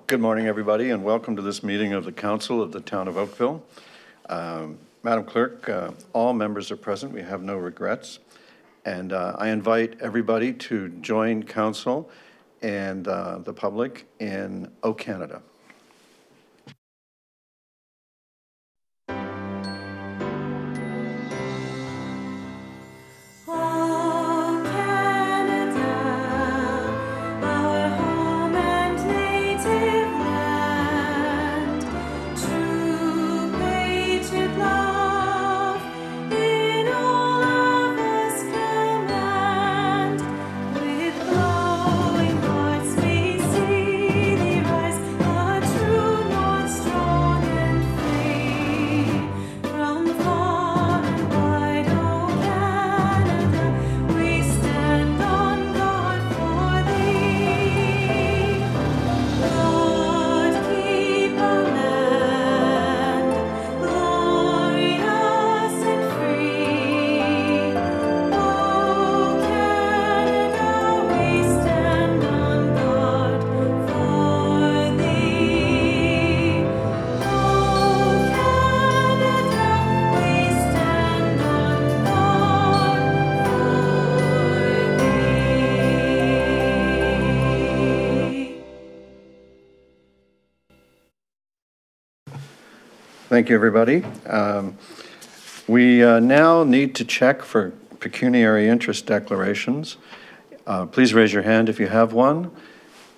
Good morning, everybody, and welcome to this meeting of the Council of the Town of Oakville. Madam Clerk, all members are present. We have no regrets. And I invite everybody to join Council and the public in O Canada. Thank you, everybody. We now need to check for pecuniary interest declarations. Please raise your hand if you have one.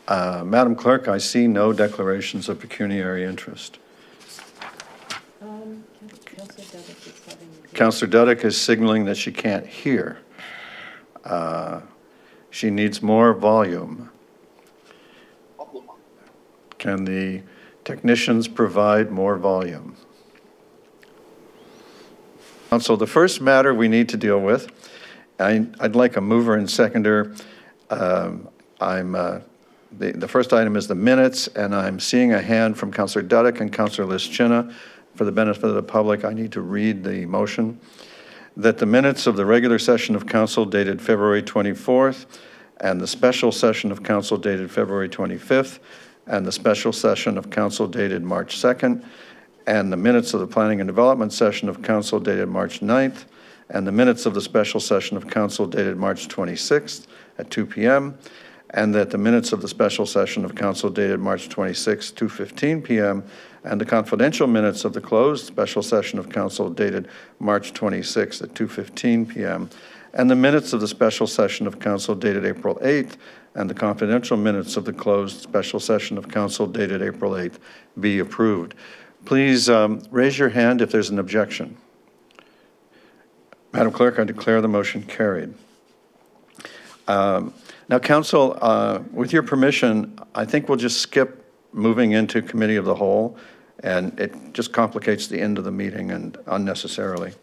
Madam Clerk, I see no declarations of pecuniary interest. Councillor Duddick is signaling that she can't hear. She needs more volume. Can the technicians provide more volume? Council, the first matter we need to deal with, I'd like a mover and seconder. The first item is the minutes, and I'm seeing a hand from Councillor Duddick and Councillor Lischina. For the benefit of the public, I need to read the motion. That the minutes of the regular session of Council dated February 24th, and the special session of Council dated February 25th, and the special session of Council dated March 2nd, and the minutes of the Planning and Development session of Council dated March 9th, and the minutes of the special session of Council dated March 26th at 2 p.m., and that the minutes of the special session of Council dated March 26th, 2:15 p.m., and the confidential minutes of the closed special session of Council dated March 26th at 2:15 p.m., and the minutes of the special session of Council dated April 8th, and the confidential minutes of the closed special session of Council dated April 8th be approved. Please raise your hand if there's an objection. Madam Clerk, I declare the motion carried. Now, Council, with your permission, I think we'll just skip moving into Committee of the Whole, and it just complicates the end of the meeting and unnecessarily.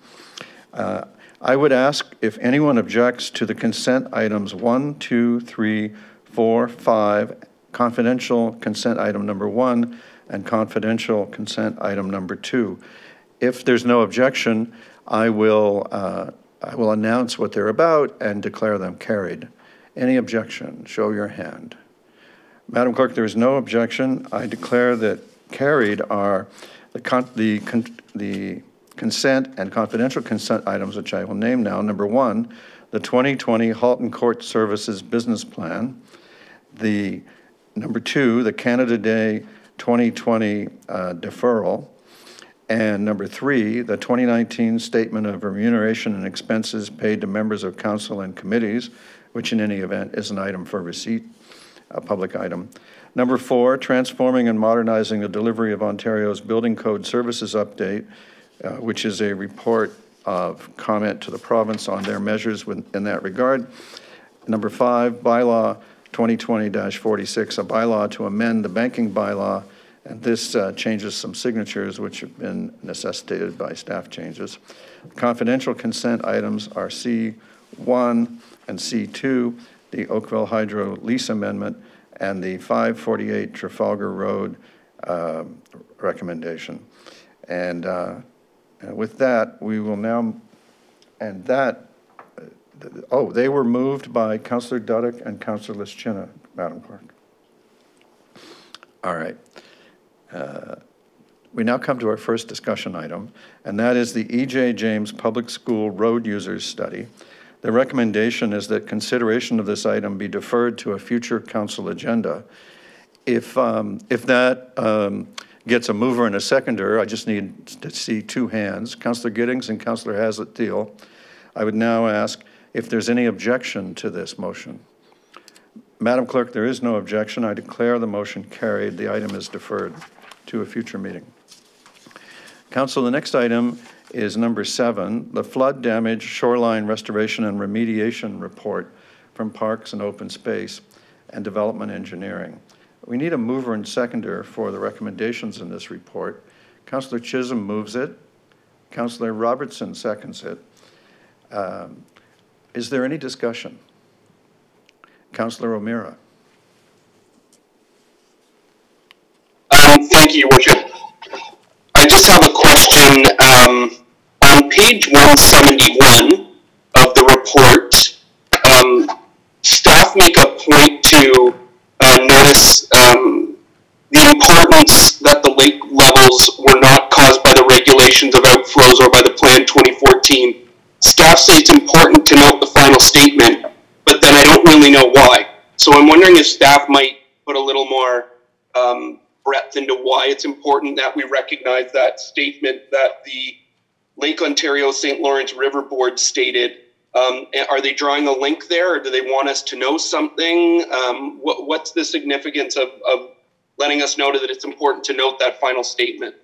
I would ask if anyone objects to the consent items 1, 2, 3, 4, 5, confidential consent item number 1, and confidential consent item number 2. If there's no objection, I will announce what they're about and declare them carried. Any objection? Show your hand. Madam Clerk, there is no objection. I declare that carried are the consent and confidential consent items, which I will name now. Number 1, the 2020 Halton Court Services Business Plan. Number 2, the Canada Day 2020 deferral. And number 3, the 2019 Statement of Remuneration and Expenses paid to members of Council and committees, which in any event is an item for receipt, a public item. Number 4, transforming and modernizing the delivery of Ontario's Building Code Services Update, which is a report of comment to the province on their measures in that regard. Number 5, bylaw 2020-46, a bylaw to amend the banking bylaw, and this changes some signatures which have been necessitated by staff changes. Confidential consent items are C1 and C2, the Oakville Hydro lease amendment, and the 548 Trafalgar Road recommendation. And with that, we will now, and that, they were moved by Councillor Duddick and Councillor Lischina, Madam Clerk. All right. We now come to our first discussion item, and that is the E.J. James Public School Road Users Study. The recommendation is that consideration of this item be deferred to a future council agenda. If that gets a mover and a seconder, I just need to see two hands, Councillor Giddings and Councillor Hazlett-Deal. I would now ask if there's any objection to this motion. Madam Clerk, there is no objection. I declare the motion carried. The item is deferred to a future meeting. Council, the next item is number 7, the Flood Damage Shoreline Restoration and Remediation Report from Parks and Open Space and Development Engineering. We need a mover and seconder for the recommendations in this report. Councillor Chisholm moves it. Councillor Robertson seconds it. Is there any discussion? Councillor O'Meara. Thank you, Your Worship. I just have a question. On page 171 of the report, staff make a point to notice the importance that the lake levels were not caused by the regulations of outflows or by the Plan 2014. Staff say it's important to note the final statement, but then I don't really know why. So I'm wondering if staff might put a little more breadth into why it's important that we recognize that statement that the Lake Ontario St. Lawrence River Board stated. Are they drawing a link there, or do they want us to know something? What's the significance of letting us know that it's important to note that final statement?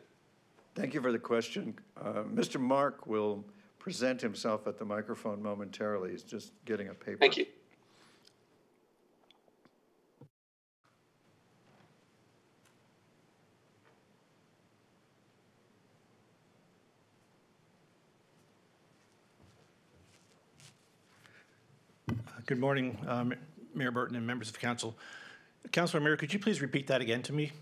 Thank you for the question. Mr. Mark will present himself at the microphone momentarily. He's just getting a paper. Thank you. Good morning, Mayor Burton and members of council. Councillor O'Meara, could you please repeat that again to me?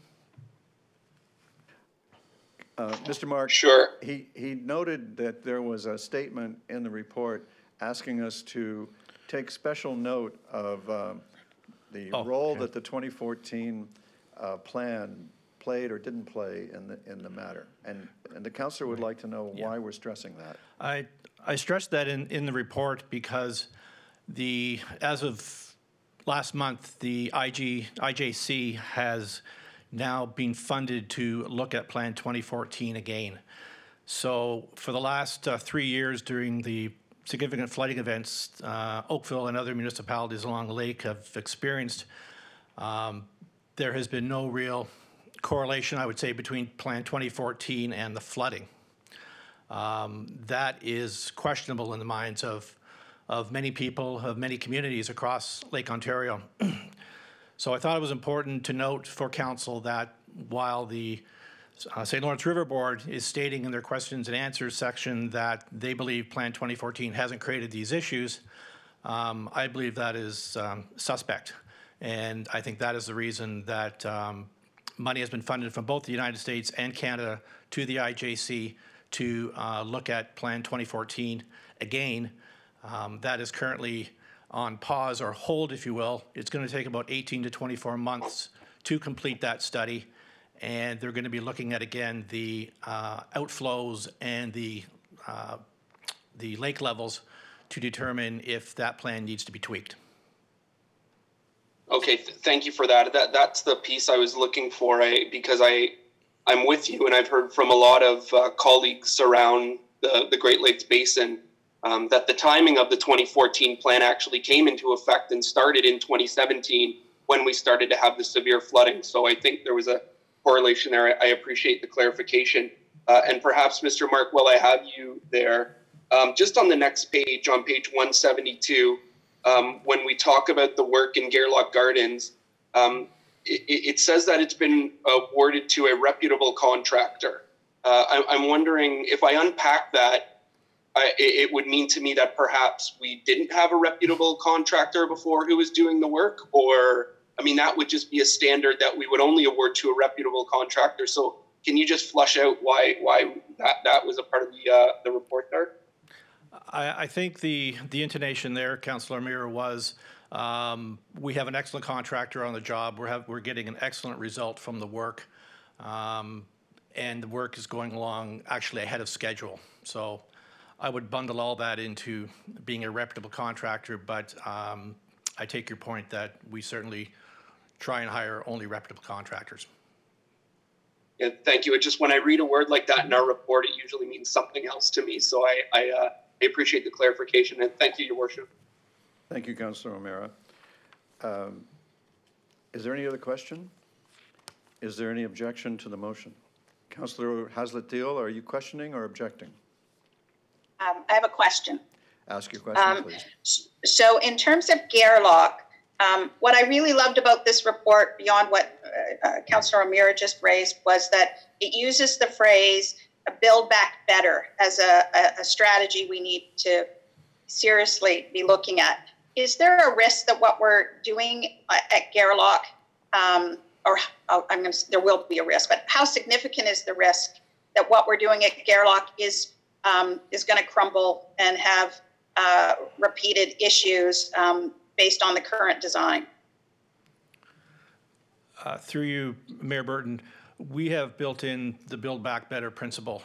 Mr. Mark, sure. He noted that there was a statement in the report asking us to take special note of the role that the 2014 plan played or didn't play in the matter, and the councillor would like to know why we're stressing that. I stressed that in the report because as of last month, the IJC has now been funded to look at Plan 2014 again. So for the last 3 years during the significant flooding events Oakville and other municipalities along the lake have experienced, there has been no real correlation, I would say, between Plan 2014 and the flooding. That is questionable in the minds of many people, of many communities across Lake Ontario. So I thought it was important to note for council that while the St. Lawrence River Board is stating in their questions and answers section that they believe Plan 2014 hasn't created these issues, I believe that is suspect. And I think that is the reason that money has been funded from both the United States and Canada to the IJC to look at Plan 2014 again. That is currently on pause or hold, if you will. It's going to take about 18 to 24 months to complete that study, and they're going to be looking at, again, the outflows and the lake levels to determine if that plan needs to be tweaked. Okay, thank you for that. That's the piece I was looking for, because I'm with you, and I've heard from a lot of colleagues around the Great Lakes Basin that the timing of the 2014 plan actually came into effect and started in 2017 when we started to have the severe flooding. So I think there was a correlation there. I appreciate the clarification. And perhaps, Mr. Mark, while I have you there, just on the next page, on page 172, when we talk about the work in Gairloch Gardens, it says that it's been awarded to a reputable contractor. I'm wondering, if I unpack that, it would mean to me that perhaps we didn't have a reputable contractor before who was doing the work, or, I mean, that would just be a standard that we would only award to a reputable contractor. So can you just flush out why that was a part of the report there? I think the intonation there, Councillor O'Meara, was We have an excellent contractor on the job. We're getting an excellent result from the work. And the work is going along actually ahead of schedule. So I would bundle all that into being a reputable contractor, but I take your point that we certainly try and hire only reputable contractors. Yeah, thank you. It just, when I read a word like that in our report, it usually means something else to me. So I appreciate the clarification, and thank you, Your Worship. Thank you, Councillor O'Meara. Is there any other question? Is there any objection to the motion? Councillor Haslett-Deal, are you questioning or objecting? I have a question. Ask your question, please. So in terms of Gairloch, what I really loved about this report, beyond what Councillor O'Meara just raised, was that it uses the phrase build back better as a strategy we need to seriously be looking at. Is there a risk that what we're doing at Gairloch, there will be a risk, but how significant is the risk that what we're doing at Gairloch is going to crumble and have repeated issues based on the current design? Through you, Mayor Burton, we have built in the Build Back Better principle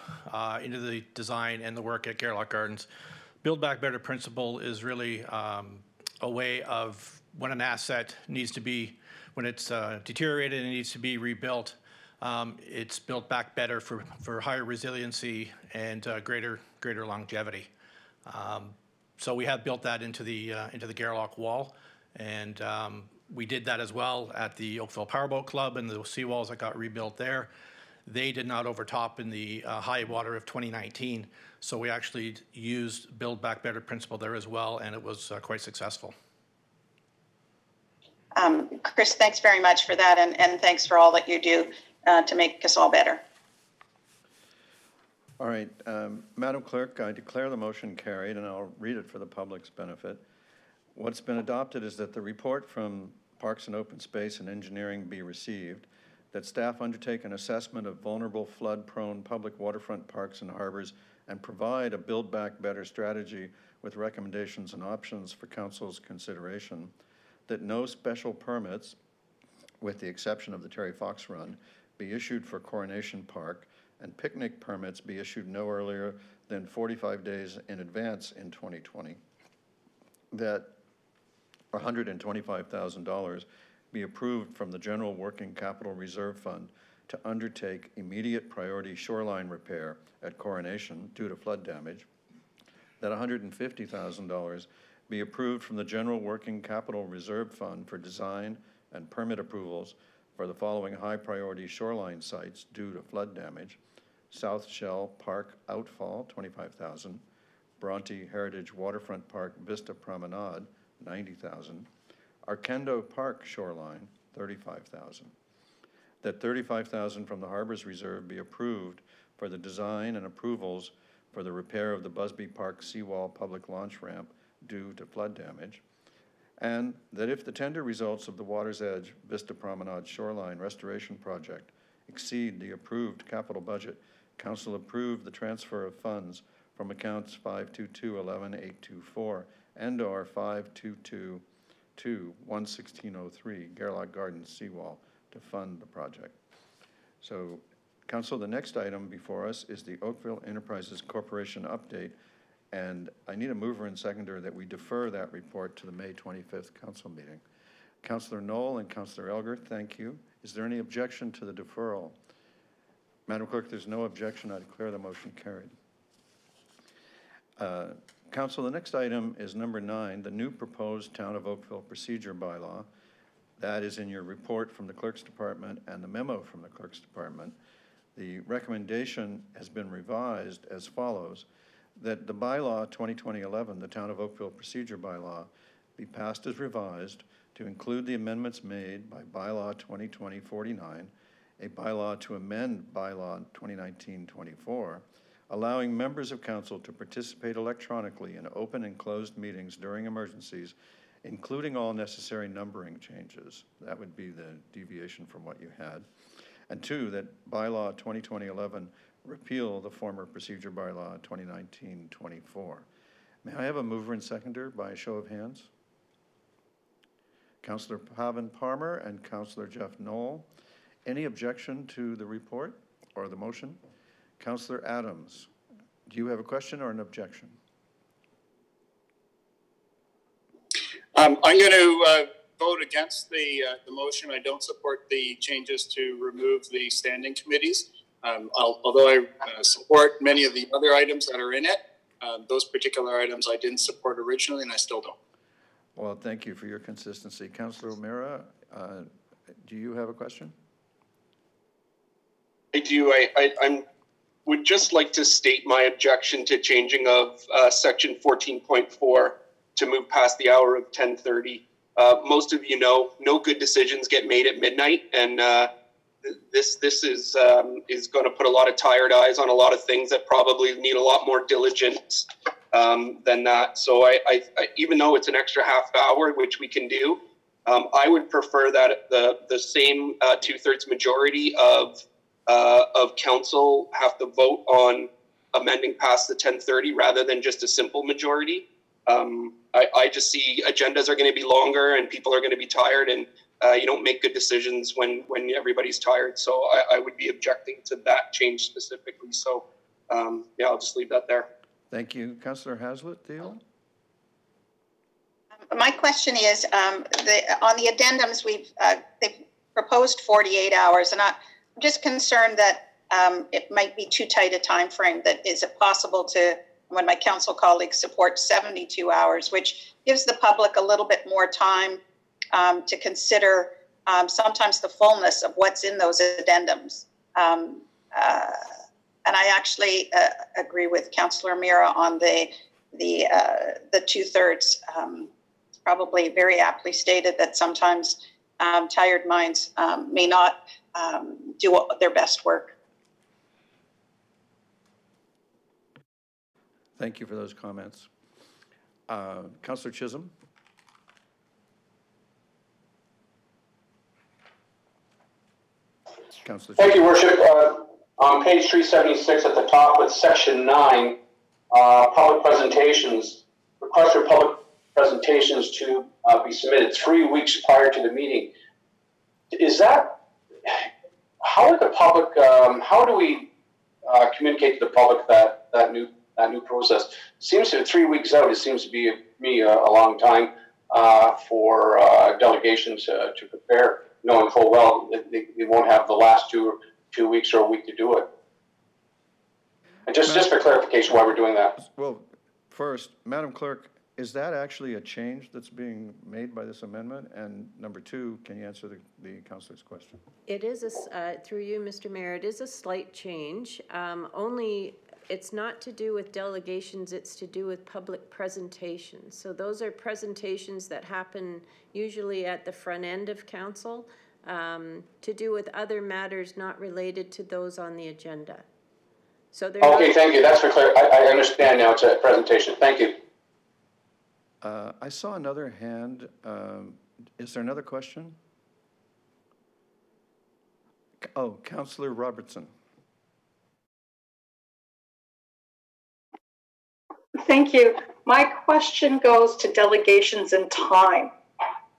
into the design and the work at Gairloch Gardens. Build Back Better principle is really a way of when an asset needs to be, when it's deteriorated and needs to be rebuilt, it's built back better for higher resiliency and greater longevity. So we have built that into the Gairloch wall, and we did that as well at the Oakville Powerboat Club and the seawalls that got rebuilt there. They did not overtop in the high water of 2019, so we actually used Build Back Better principle there as well, and it was quite successful. Chris, thanks very much for that, and thanks for all that you do to make us all better. All right, Madam Clerk, I declare the motion carried, and I'll read it for the public's benefit. What's been adopted is that the report from Parks and Open Space and Engineering be received, that staff undertake an assessment of vulnerable flood-prone public waterfront parks and harbors and provide a Build Back Better strategy with recommendations and options for Council's consideration, that no special permits, with the exception of the Terry Fox Run, be issued for Coronation Park, and picnic permits be issued no earlier than 45 days in advance in 2020, that $125,000 be approved from the General Working Capital Reserve Fund to undertake immediate priority shoreline repair at Coronation due to flood damage, that $150,000 be approved from the General Working Capital Reserve Fund for design and permit approvals for the following high-priority shoreline sites due to flood damage: South Shell Park Outfall, $25,000, Bronte Heritage Waterfront Park Vista Promenade, $90,000, Arkendo Park Shoreline, $35,000. That $35,000 from the Harbors Reserve be approved for the design and approvals for the repair of the Busby Park Seawall Public Launch Ramp due to flood damage, and that if the tender results of the Water's Edge Vista Promenade Shoreline Restoration Project exceed the approved capital budget, Council approve the transfer of funds from accounts 522-11-824 and or 522-11603 Gairloch Gardens Seawall to fund the project. So, Council, the next item before us is the Oakville Enterprises Corporation update, and I need a mover and seconder that we defer that report to the May 25th Council meeting. Councillor Knoll and Councillor Elger, thank you. Is there any objection to the deferral? Madam Clerk, there's no objection. I declare the motion carried. Council, the next item is number 9, the new proposed Town of Oakville procedure bylaw. That is in your report from the Clerk's Department and the memo from the Clerk's Department. The recommendation has been revised as follows: that the bylaw 2020-11, the Town of Oakville procedure bylaw, be passed as revised to include the amendments made by bylaw 2020-49, a bylaw to amend bylaw 2019-24, allowing members of council to participate electronically in open and closed meetings during emergencies, including all necessary numbering changes. That would be the deviation from what you had. And 2, that bylaw 2020-11 repeal the former procedure bylaw 2019-24. May I have a mover and seconder by a show of hands? Councillor Pavan Palmer and Councillor Jeff Knoll. Any objection to the report or the motion? Councillor Adams, do you have a question or an objection? I'm going to vote against the motion. I don't support the changes to remove the standing committees. Although I support many of the other items that are in it, those particular items I didn't support originally, and I still don't. Well, thank you for your consistency. Councillor O'Meara, do you have a question? I do. I would just like to state my objection to changing of section 14.4 to move past the hour of 10:30. Most of you know, no good decisions get made at midnight, and this is going to put a lot of tired eyes on a lot of things that probably need a lot more diligence than that. So I even though it's an extra half hour, which we can do, I would prefer that the same 2/3 majority of council have to vote on amending past the 10:30 rather than just a simple majority. I just see agendas are going to be longer and people are going to be tired, and you don't make good decisions when everybody's tired. So I would be objecting to that change specifically. So yeah, I'll just leave that there. Thank you. Councillor Haslett, Theo? My question is, on the addendums, they've proposed 48 hours, and I'm just concerned that it might be too tight a time frame. That is it possible to, when my council colleagues support 72 hours, which gives the public a little bit more time to consider sometimes the fullness of what's in those addendums. And I actually agree with Councillor O'Meara on the 2/3. Probably very aptly stated that sometimes tired minds may not do their best work. Thank you for those comments. Councillor Chisholm? Councillor Thank you, Worship. On page 376 at the top with section 9, public presentations, request for public presentations to be submitted 3 weeks prior to the meeting. Is that, how are the public, how do we communicate to the public that new process? Seems to 3 weeks out, it seems to be me a long time for delegations to prepare, knowing full well they won't have the last two weeks or a week to do it. And just for clarification, why we're doing that. Well, first, Madam Clerk, is that actually a change that's being made by this amendment? And number two, can you answer the councillor's question? It is, through you, Mr. Mayor, it is a slight change. Only it's not to do with delegations, it's to do with public presentations. So those are presentations that happen usually at the front end of council to do with other matters not related to those on the agenda. So okay, thank you. That's for clear. I understand now. It's a presentation. Thank you. I saw another hand. Is there another question? Oh, Councillor Robertson. Thank you. My question goes to delegations and time.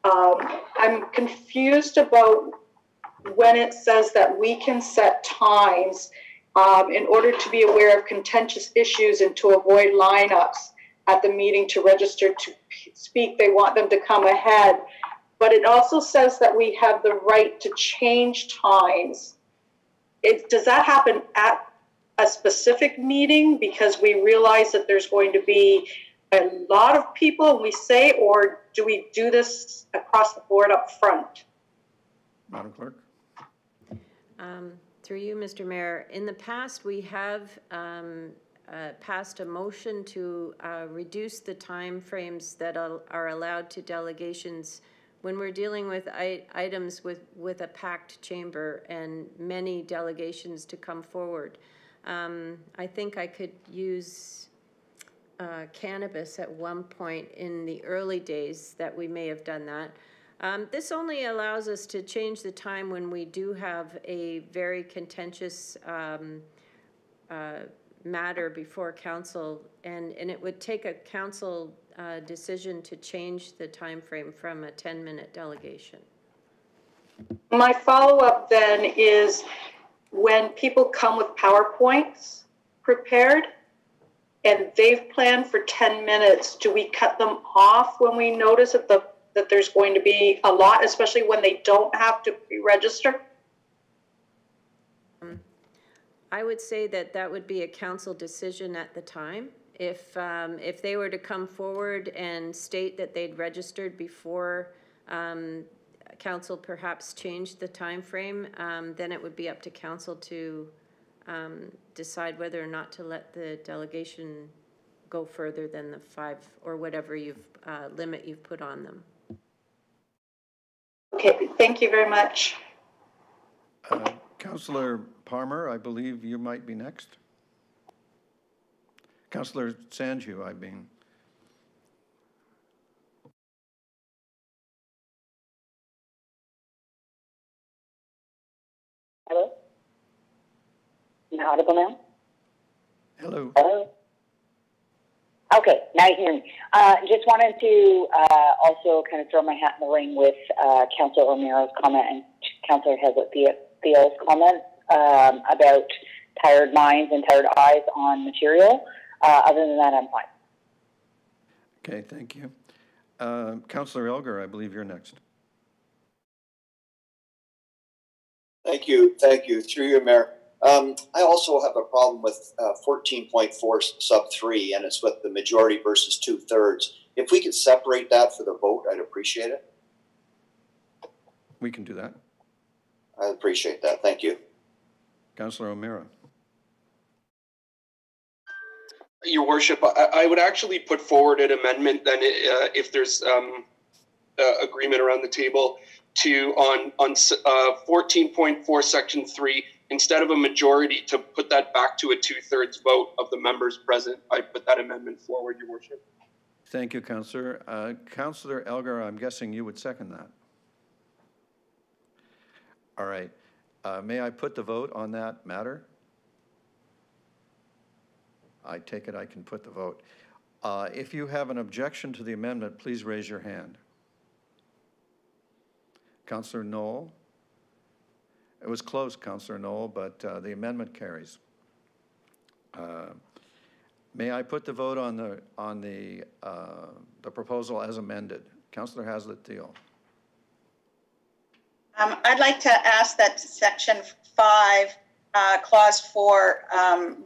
I'm confused about when it says that we can set times in order to be aware of contentious issues and to avoid lineups at the meeting to register to speak. They want them to come ahead. But it also says that we have the right to change times. Does that happen at a specific meeting because we realize that there's going to be a lot of people, we say, or do we do this across the board up front? Madam Clerk. Through you, Mr. Mayor, in the past we have passed a motion to reduce the time frames that are allowed to delegations when we're dealing with items with a packed chamber and many delegations to come forward. I think I could use cannabis at one point in the early days that we may have done that. This only allows us to change the time when we do have a very contentious matter before council, and it would take a council decision to change the time frame from a 10-minute delegation. My follow-up then is, when people come with PowerPoints prepared and they've planned for 10 minutes, do we cut them off when we notice that there's going to be a lot, especially when they don't have to pre-register? I would say that would be a council decision at the time. If they were to come forward and state that they'd registered before council perhaps changed the time frame, then it would be up to council to decide whether or not to let the delegation go further than the 5 or whatever limit you've put on them. Okay, thank you very much. Councillor Palmer, I believe you might be next. Councillor Sanju, I mean. Hello? You audible now? Hello. Hello? Okay, now you hear me. Just wanted to also kind of throw my hat in the ring with Councillor O'Meara's comment and Councillor Theo's comment about tired minds and tired eyes on material. Other than that, I'm fine. Okay, thank you. Councillor Elgar, I believe you're next. Thank you. Through you, Mayor. I also have a problem with 14.4 sub 3, and it's with the majority versus 2/3. If we could separate that for the vote, I'd appreciate it. We can do that. I appreciate that. Thank you. Councillor O'Meara. Your worship, I would actually put forward an amendment then, if there's agreement around the table, to on 14.4 section 3, instead of a majority, to put that back to a 2/3 vote of the members present. I put that amendment forward, your worship. Thank you, Councillor. Councillor Elgar, I'm guessing you would second that. All right. May I put the vote on that matter? I take it I can put the vote. If you have an objection to the amendment, please raise your hand. Councillor Knoll? It was close, Councillor Knoll, but the amendment carries. May I put the vote on the proposal as amended? Councillor Hazlitt-Thiel. I'd like to ask that section 5, clause 4,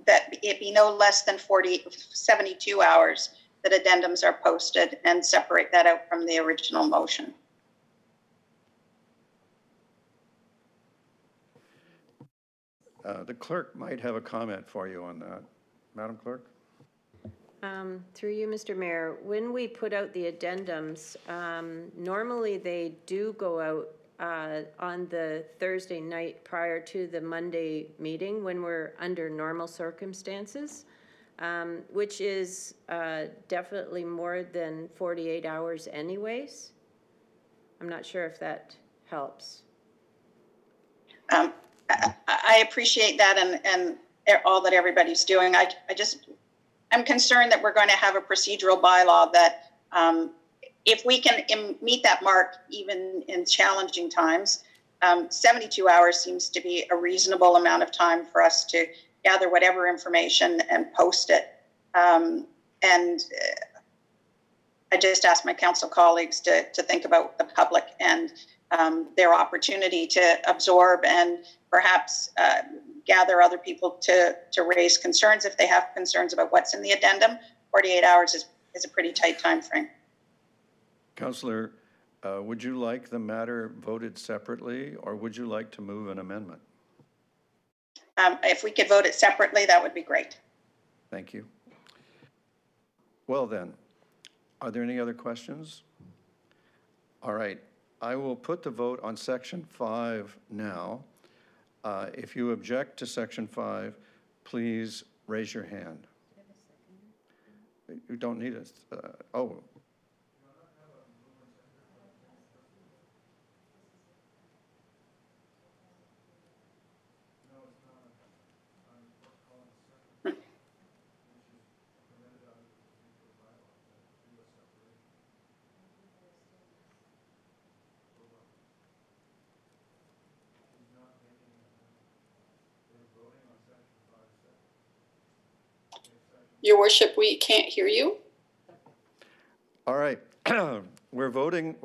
that it be no less than 72 hours that addendums are posted, and separate that out from the original motion. The clerk might have a comment for you on that. Madam Clerk? Through you, Mr. Mayor, when we put out the addendums, normally they do go out on the Thursday night prior to the Monday meeting when we're under normal circumstances, which is definitely more than 48 hours anyways. I'm not sure if that helps. I appreciate that and all that everybody's doing. I'm concerned that we're going to have a procedural bylaw that if we can meet that mark, even in challenging times, 72 hours seems to be a reasonable amount of time for us to gather whatever information and post it. And I just ask my council colleagues to think about the public and their opportunity to absorb and perhaps gather other people to raise concerns if they have concerns about what's in the addendum. 48 hours is a pretty tight time frame. Councillor, would you like the matter voted separately, or would you like to move an amendment? If we could vote it separately, that would be great. Thank you. Well then, are there any other questions? All right, I will put the vote on section 5 now. If you object to section 5, please raise your hand. You don't need it. Oh. Your worship, we can't hear you. All right. We're voting.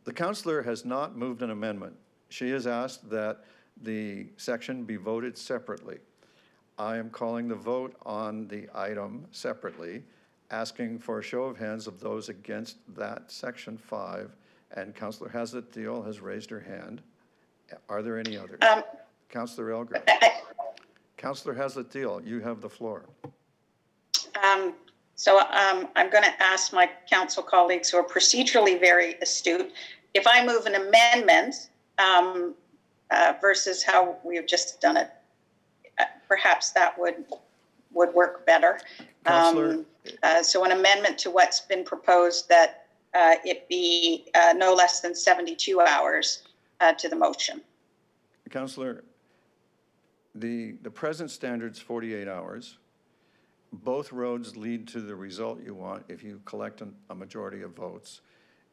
The councillor has not moved an amendment. She has asked that the section be voted separately. I am calling the vote on the item separately, asking for a show of hands of those against that section 5. And Councillor Hazlitt-Thiel has raised her hand. Are there any others? Councillor Elgar. Councillor Hazlitt-Thiel, you have the floor. I'm going to ask my council colleagues who are procedurally very astute, if I move an amendment versus how we have just done it, perhaps that would work better. So an amendment to what's been proposed that it be no less than 72 hours to the motion. Councillor, the present standard's 48 hours. Both roads lead to the result you want if you collect a majority of votes.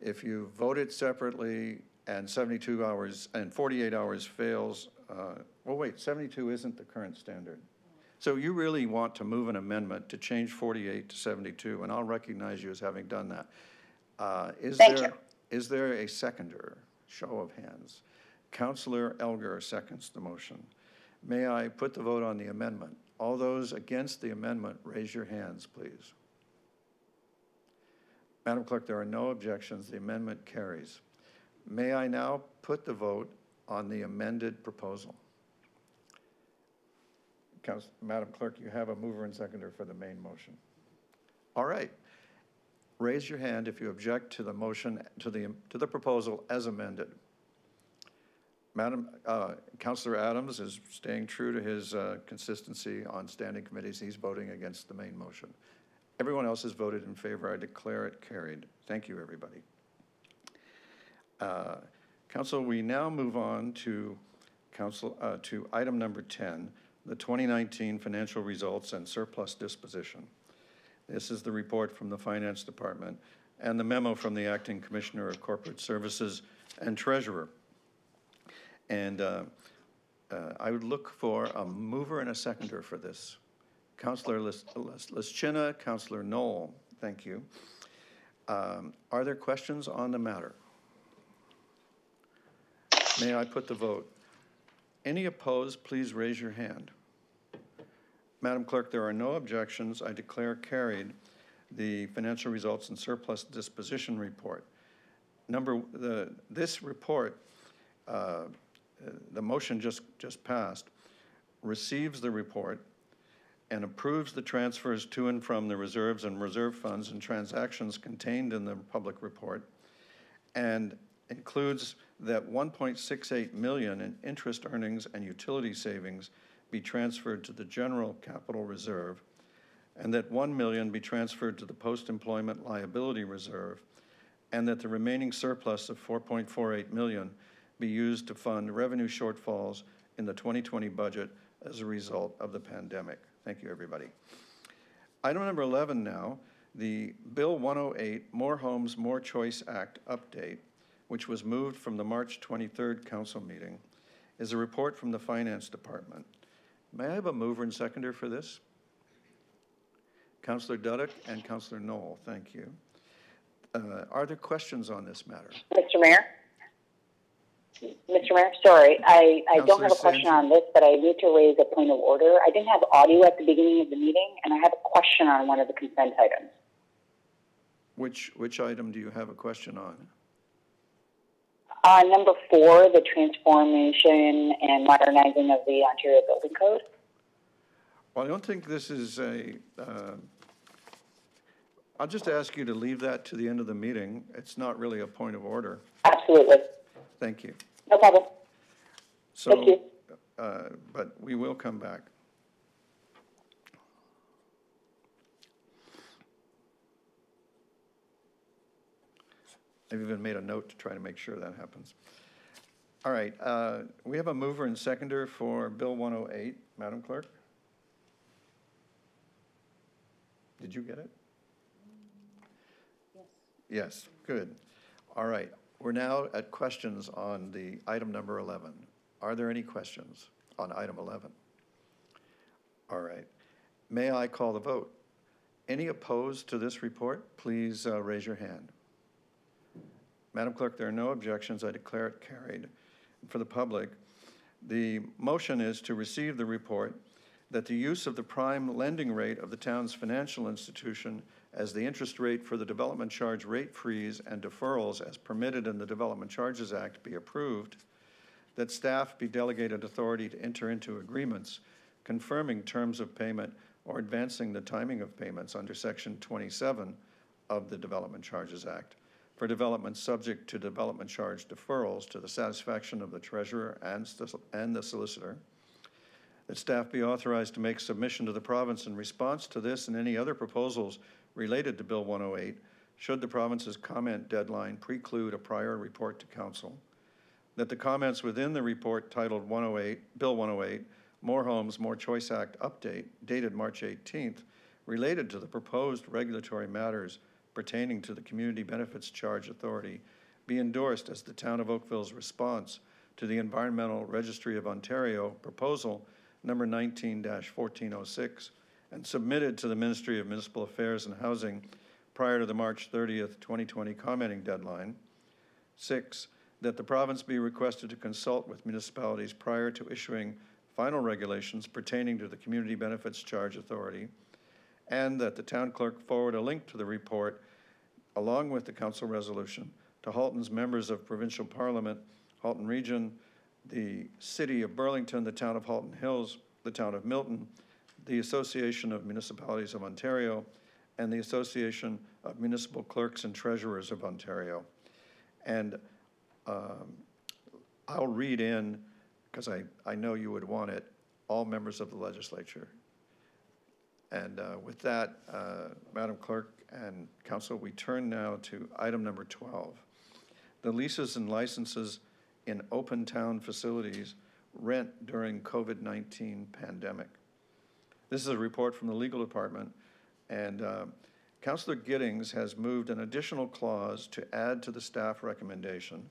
If you vote it separately and 72 hours and 48 hours fails, well, wait, 72 isn't the current standard. So you really want to move an amendment to change 48 to 72, and I'll recognize you as having done that. Is there a seconder? Show of hands. Councillor Elgar seconds the motion. May I put the vote on the amendment? All those against the amendment, raise your hands, please. Madam Clerk, there are no objections. The amendment carries. May I now put the vote on the amended proposal? Madam Clerk, you have a mover and seconder for the main motion. All right. Raise your hand if you object to the motion, to the proposal as amended. Councillor Adams is staying true to his consistency on standing committees. He's voting against the main motion. Everyone else has voted in favor. I declare it carried. Thank you, everybody. Council, we now move on to item number 10, the 2019 financial results and surplus disposition. This is the report from the Finance Department and the memo from the Acting Commissioner of Corporate Services and Treasurer. And I would look for a mover and a seconder for this. Councillor Lischina, Councillor Knoll, thank you. Are there questions on the matter? May I put the vote? Any opposed, please raise your hand. Madam Clerk, there are no objections. I declare carried the financial results and surplus disposition report. This report, the motion just passed, receives the report and approves the transfers to and from the reserves and reserve funds and transactions contained in the public report, and includes that 1.68 million in interest earnings and utility savings be transferred to the general capital reserve, and that 1 million be transferred to the post-employment liability reserve, and that the remaining surplus of 4.48 million be used to fund revenue shortfalls in the 2020 budget as a result of the pandemic. Thank you, everybody. Item number 11 now, the Bill 108, More Homes, More Choice Act update, which was moved from the March 23rd council meeting, is a report from the Finance Department. May I have a mover and seconder for this? Councillor Dudek and Councillor Knoll, thank you. Are there questions on this matter? Mr. Mayor? Mr. Mayor, sorry, I don't have a question on this, but I need to raise a point of order. I didn't have audio at the beginning of the meeting, and I have a question on one of the consent items. Which item do you have a question on? Number 4, the transformation and modernizing of the Ontario Building Code. Well, I don't think this is a, I'll just ask you to leave that to the end of the meeting. It's not really a point of order. Absolutely. Thank you. No problem. So, thank you. But we will come back. I've even made a note to try to make sure that happens. All right, we have a mover and seconder for Bill 108. Madam Clerk? Did you get it? Yes. Yes, good. All right, we're now at questions on the item number 11. Are there any questions on item 11? All right. May I call the vote? Any opposed to this report, please raise your hand. Madam Clerk, there are no objections. I declare it carried. For the public, the motion is to receive the report that the use of the prime lending rate of the town's financial institution as the interest rate for the development charge rate freeze and deferrals as permitted in the Development Charges Act be approved, that staff be delegated authority to enter into agreements confirming terms of payment or advancing the timing of payments under Section 27 of the Development Charges Act for developments subject to development charge deferrals to the satisfaction of the treasurer and the solicitor, that staff be authorized to make submission to the province in response to this and any other proposals related to Bill 108, should the province's comment deadline preclude a prior report to council, that the comments within the report titled Bill 108, More Homes, More Choice Act Update, dated March 18th, related to the proposed regulatory matters pertaining to the Community Benefits Charge Authority, be endorsed as the Town of Oakville's response to the Environmental Registry of Ontario proposal number 19-1406 and submitted to the Ministry of Municipal Affairs and Housing prior to the March 30th, 2020 commenting deadline. 6, that the province be requested to consult with municipalities prior to issuing final regulations pertaining to the Community Benefits Charge Authority, and that the town clerk forward a link to the report along with the council resolution to Halton's members of provincial parliament, Halton Region, the City of Burlington, the Town of Halton Hills, the Town of Milton, the Association of Municipalities of Ontario, and the Association of Municipal Clerks and Treasurers of Ontario. And I'll read in, because I know you would want it, all members of the legislature. And with that, Madam Clerk and Council, we turn now to item number 12. The leases and licenses in open town facilities rent during COVID-19 pandemic. This is a report from the legal department, and Councillor Giddings has moved an additional clause to add to the staff recommendation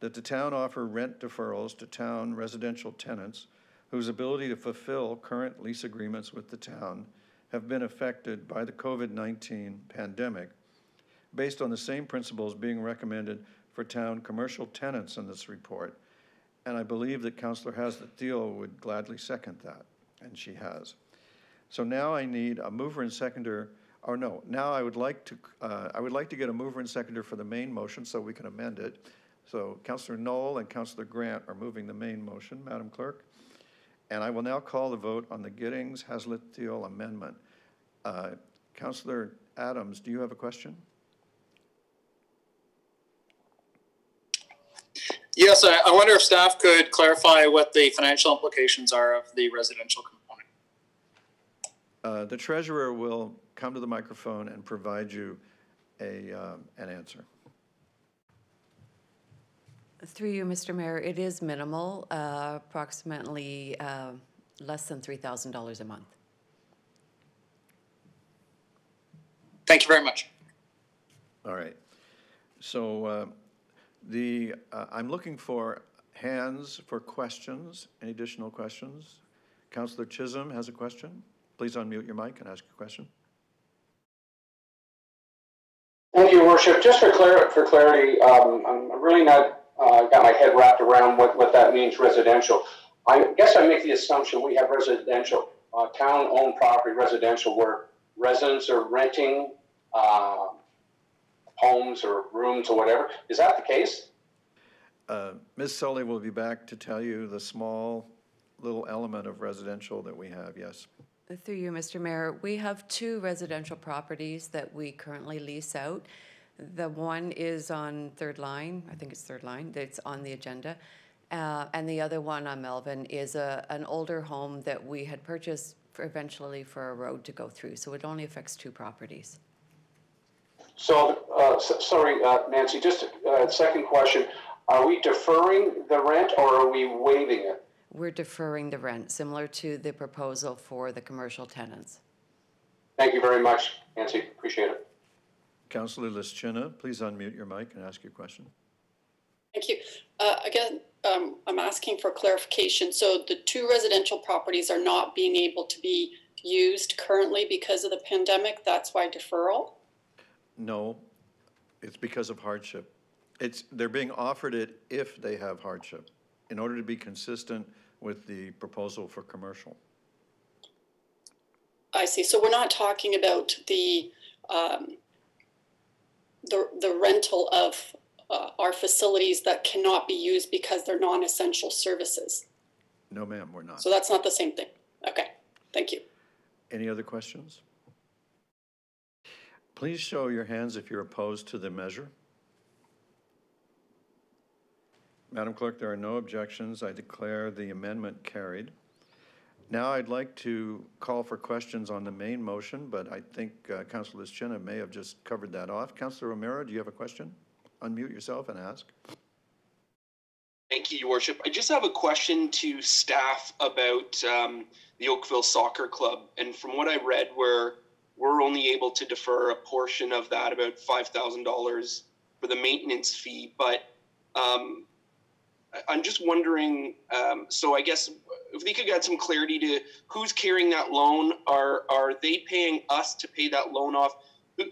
that the town offer rent deferrals to town residential tenants whose ability to fulfill current lease agreements with the town have been affected by the COVID-19 pandemic, based on the same principles being recommended for town commercial tenants in this report. And I believe that Councillor Hazlitt-Thiel would gladly second that, and she has. So now I need a mover and seconder, or no, now I would like to get a mover and seconder for the main motion so we can amend it. So Councillor Knoll and Councillor Grant are moving the main motion, Madam Clerk. And I will now call the vote on the Giddings-Hazlitt-Thiel amendment. Councillor Adams, do you have a question? Yes, I wonder if staff could clarify what the financial implications are of the residential component. The treasurer will come to the microphone and provide you an answer. Through you, Mr. Mayor, it is minimal, approximately less than $3,000 a month. Thank you very much. All right. So I'm looking for hands for questions. Any additional questions? Councillor Chisholm has a question. Please unmute your mic and ask your question. Thank you, Your Worship. Just for clarity, I'm really not got my head wrapped around what that means, residential. I guess I make the assumption we have residential, town-owned property residential where residents are renting homes or rooms or whatever. Is that the case? Ms. Sully will be back to tell you the small little element of residential that we have, yes. Through you, Mr. Mayor, we have 2 residential properties that we currently lease out. The one is on Third Line, I think it's Third Line, that's on the agenda. And the other one on Melvin is an older home that we had purchased eventually for a road to go through. So it only affects 2 properties. So, sorry, Nancy, just a second question. Are we deferring the rent or are we waiving it? We're deferring the rent, similar to the proposal for the commercial tenants. Thank you very much, Nancy. Appreciate it. Councillor Lischina, please unmute your mic and ask your question. Thank you. Again, I'm asking for clarification. So the 2 residential properties are not being able to be used currently because of the pandemic, that's why deferral? No, it's because of hardship. They're being offered it if they have hardship, in order to be consistent with the proposal for commercial. I see. So we're not talking about the rental of our facilities that cannot be used because they're non-essential services. No, ma'am, we're not. So that's not the same thing. Okay, thank you. Any other questions? Please show your hands if you're opposed to the measure. Madam Clerk, there are no objections. I declare the amendment carried. Now I'd like to call for questions on the main motion, but I think Councillor Lischina may have just covered that off. Councillor Romero, do you have a question? Unmute yourself and ask. Thank you, Your Worship. I just have a question to staff about the Oakville Soccer Club. And from what I read, we're only able to defer a portion of that, about $5,000 for the maintenance fee. But I'm just wondering, so I guess if we could get some clarity to who's carrying that loan. Are they paying us to pay that loan off?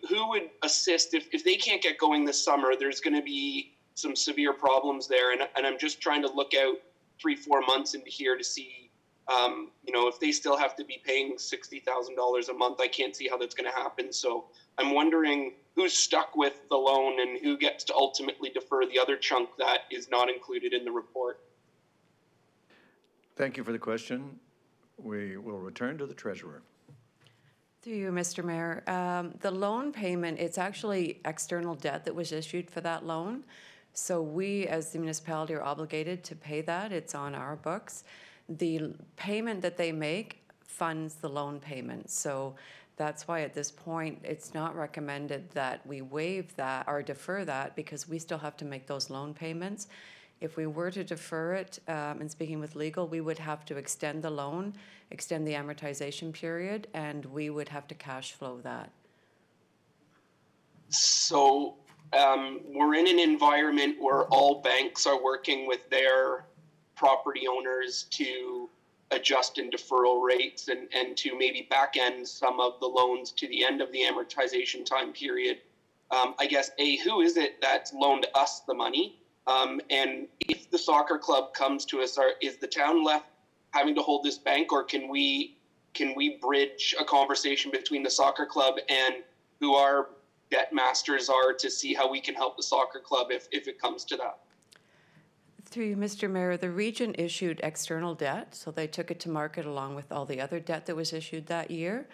Who would assist if they can't get going this summer? There's going to be some severe problems there. And I'm just trying to look out 3-4 months into here to see, if they still have to be paying $60,000 a month. I can't see how that's going to happen. So I'm wondering who's stuck with the loan and who gets to ultimately defer the other chunk that is not included in the report. Thank you for the question. We will return to the Treasurer. Through you, Mr. Mayor. The loan payment, it's actually external debt that was issued for that loan. So we, as the municipality, are obligated to pay that. It's on our books. The payment that they make funds the loan payment. So that's why at this point, it's not recommended that we waive that or defer that, because we still have to make those loan payments. If we were to defer it, and speaking with legal, we would have to extend the loan, extend the amortization period, and we would have to cash flow that. So we're in an environment where all banks are working with their property owners to adjust in deferral rates and to maybe back end some of the loans to the end of the amortization time period. I guess, who is it that's loaned us the money? And if the soccer club comes to us, is the town left having to hold this bank, or can we bridge a conversation between the soccer club and who our debt masters are to see how we can help the soccer club if it comes to that? Through you, Mr. Mayor, the region issued external debt, so they took it to market along with all the other debt that was issued that year.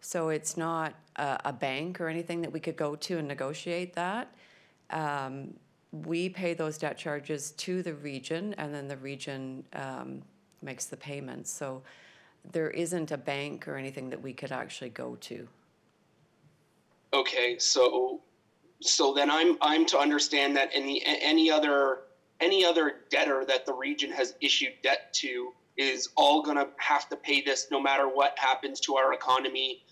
So it's not a bank or anything that we could go to and negotiate that. We pay those debt charges to the region, and then the region makes the payments. So there isn't a bank or anything that we could actually go to. Okay, so then I'm to understand that any other debtor that the region has issued debt to is all going to have to pay this no matter what happens to our economy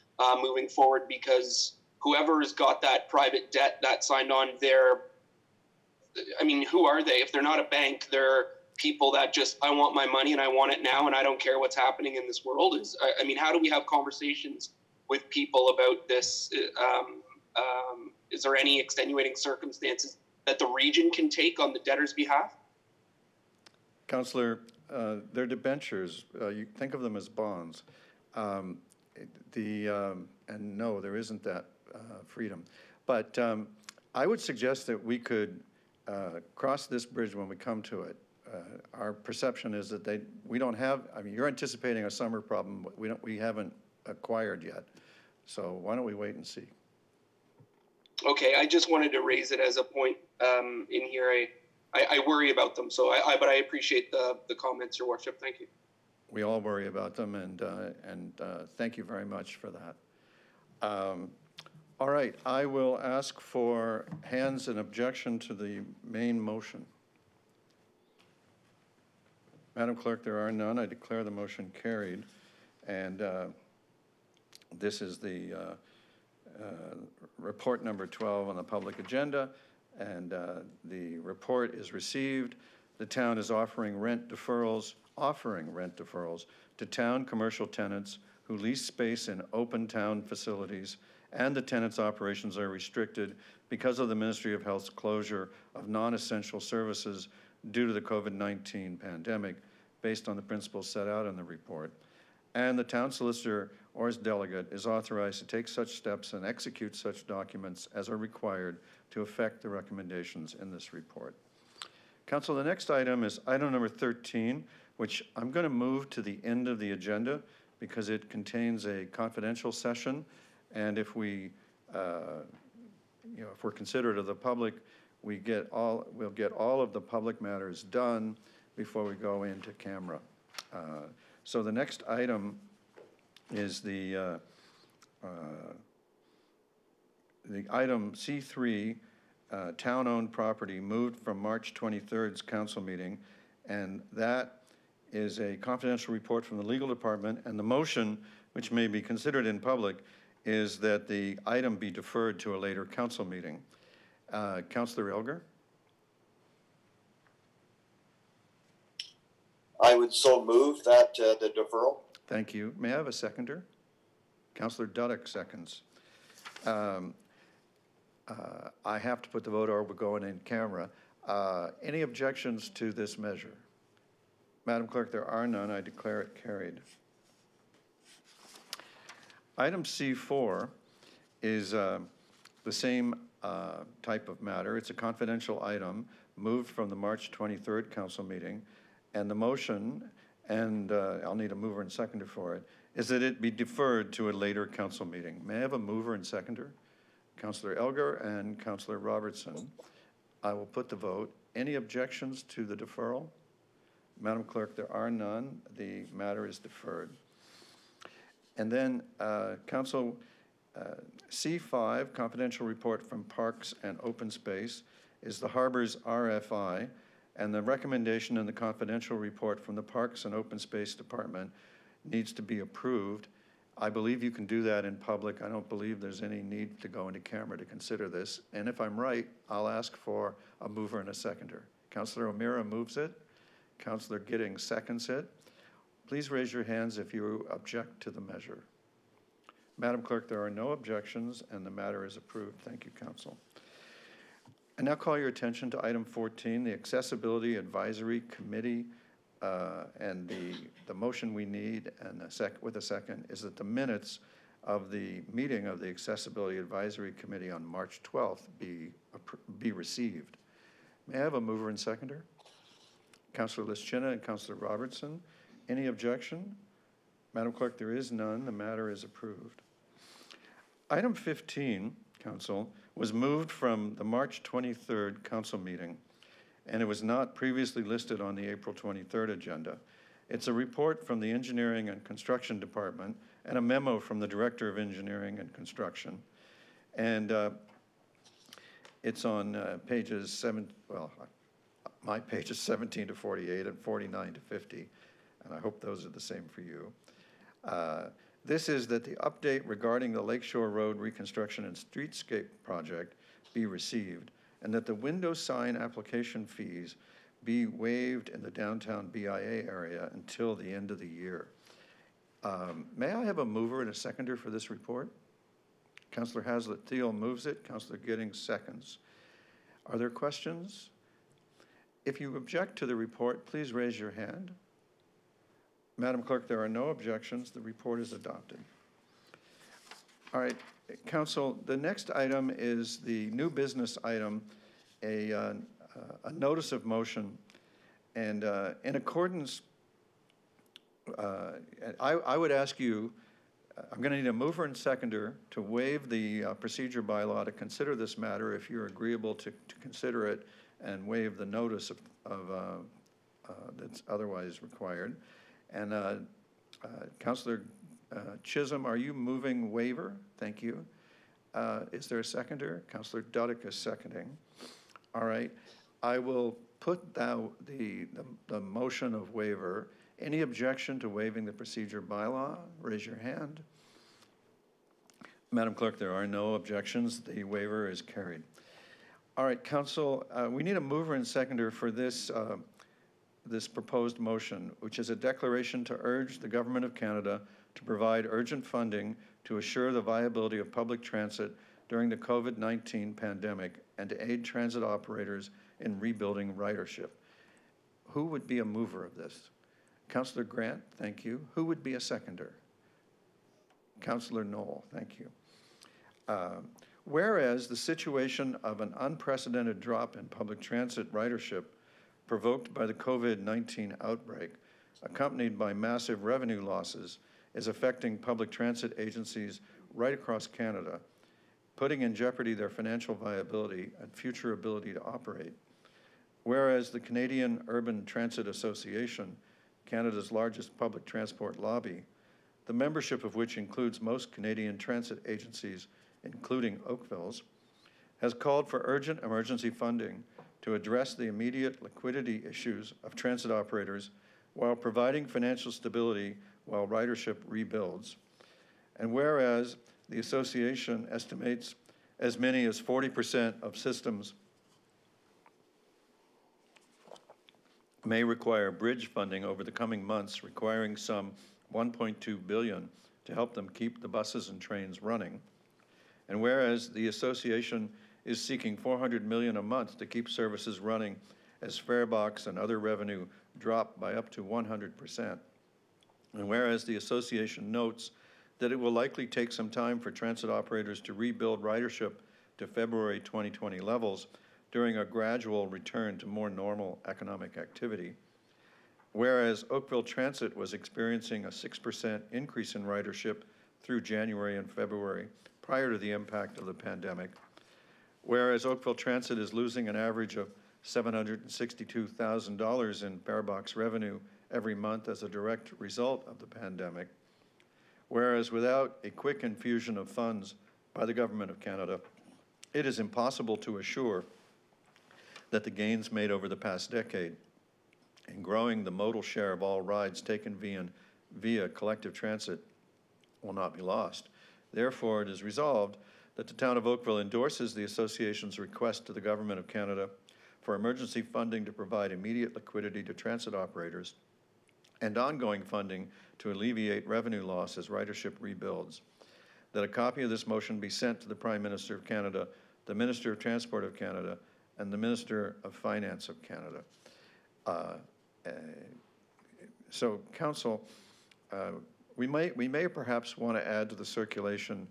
moving forward, because whoever's got that private debt that signed on there, I mean, who are they? If they're not a bank, they're people that just, I want my money and I want it now and I don't care what's happening in this world. How do we have conversations with people about this? Is there any extenuating circumstances that the region can take on the debtor's behalf? Councillor, they're debentures. You think of them as bonds. And no, there isn't that freedom. But I would suggest that we could cross this bridge when we come to it. Our perception is that we don't have, you're anticipating a summer problem we haven't acquired yet. So why don't we wait and see? Okay, I just wanted to raise it as a point in here. I worry about them, but I appreciate the comments, Your Worship. Thank you. We all worry about them, and thank you very much for that. All right, I will ask for hands in objection to the main motion. Madam Clerk, there are none. I declare the motion carried, and this is the report number 12 on the public agenda, and the report is received. The town is offering rent deferrals to town commercial tenants who lease space in open town facilities and the tenant's operations are restricted because of the Ministry of Health's closure of non-essential services due to the COVID-19 pandemic, based on the principles set out in the report. And the town solicitor or his delegate is authorized to take such steps and execute such documents as are required to effect the recommendations in this report. Council, the next item is item number 13, which I'm going to move to the end of the agenda because it contains a confidential session. And if we, if we're considerate of the public, we'll get all of the public matters done before we go into camera. So the next item is the item C3, town-owned property moved from March 23rd's council meeting, and that is a confidential report from the legal department, and the motion, which may be considered in public, is that the item be deferred to a later council meeting. Councillor Elgar? I would so move that the deferral. Thank you. May I have a seconder? Councillor Dudek seconds. I have to put the vote or we're going in camera. Any objections to this measure? Madam Clerk, there are none. I declare it carried. Item C4 is the same type of matter. It's a confidential item moved from the March 23rd council meeting. And the motion, and I'll need a mover and seconder for it, is that it be deferred to a later council meeting. May I have a mover and seconder? Councillor Elgar and Councillor Robertson. I will put the vote. Any objections to the deferral? Madam Clerk, there are none. The matter is deferred. And then Council C5, confidential report from Parks and Open Space, is the Harbor's RFI, and the recommendation in the confidential report from the Parks and Open Space Department needs to be approved. I believe you can do that in public. I don't believe there's any need to go into camera to consider this. And if I'm right, I'll ask for a mover and a seconder. Councillor O'Meara moves it. Councillor Giddings seconds it. Please raise your hands if you object to the measure. Madam Clerk, there are no objections and the matter is approved. Thank you, Council. I now call your attention to item 14, the Accessibility Advisory Committee, and the motion we need and with a second is that the minutes of the meeting of the Accessibility Advisory Committee on March 12th be received. May I have a mover and seconder? Councillor Lischina and Councillor Robertson. Any objection? Madam Clerk, there is none. The matter is approved. Item 15, Council, was moved from the March 23rd Council meeting, and it was not previously listed on the April 23rd agenda. It's a report from the Engineering and Construction Department and a memo from the Director of Engineering and Construction. And it's on pages my pages 17 to 48 and 49 to 50, and I hope those are the same for you. This is that the update regarding the Lakeshore Road Reconstruction and Streetscape Project be received, and that the window sign application fees be waived in the downtown BIA area until the end of the year. May I have a mover and a seconder for this report? Councillor Hazlitt-Thiel moves it. Councillor Giddings seconds. Are there questions? If you object to the report, please raise your hand. Madam Clerk, there are no objections. The report is adopted. All right, Council, the next item is the new business item, a notice of motion. And in accordance, I would ask you, I'm going to need a mover and seconder to waive the procedure bylaw to consider this matter if you're agreeable to consider it and waive the notice of that's otherwise required. And Councillor Chisholm, are you moving waiver? Thank you. Is there a seconder? Councillor Dudek is seconding. All right. I will put the motion of waiver. Any objection to waiving the procedure bylaw? Raise your hand. Madam Clerk, there are no objections. The waiver is carried. All right, Council, we need a mover and seconder for this this proposed motion, which is a declaration to urge the Government of Canada to provide urgent funding to assure the viability of public transit during the COVID-19 pandemic and to aid transit operators in rebuilding ridership. Who would be a mover of this? Councillor Grant, thank you. Who would be a seconder? Councillor Knoll, thank you. Whereas the situation of an unprecedented drop in public transit ridership provoked by the COVID-19 outbreak, accompanied by massive revenue losses, is affecting public transit agencies right across Canada, putting in jeopardy their financial viability and future ability to operate. Whereas the Canadian Urban Transit Association, Canada's largest public transport lobby, the membership of which includes most Canadian transit agencies, including Oakville's, has called for urgent emergency funding to address the immediate liquidity issues of transit operators while providing financial stability while ridership rebuilds. And whereas the association estimates as many as 40% of systems may require bridge funding over the coming months, requiring some $1.2 billion to help them keep the buses and trains running. And whereas the association is seeking $400 million a month to keep services running as farebox and other revenue drop by up to 100%. And whereas the association notes that it will likely take some time for transit operators to rebuild ridership to February 2020 levels during a gradual return to more normal economic activity. Whereas Oakville Transit was experiencing a 6% increase in ridership through January and February prior to the impact of the pandemic. Whereas Oakville Transit is losing an average of $762,000 in farebox revenue every month as a direct result of the pandemic. Whereas without a quick infusion of funds by the Government of Canada, it is impossible to assure that the gains made over the past decade in growing the modal share of all rides taken via collective transit will not be lost. Therefore, it is resolved that the Town of Oakville endorses the Association's request to the Government of Canada for emergency funding to provide immediate liquidity to transit operators and ongoing funding to alleviate revenue loss as ridership rebuilds. That a copy of this motion be sent to the Prime Minister of Canada, the Minister of Transport of Canada, and the Minister of Finance of Canada. So, Council, we may perhaps want to add to the circulation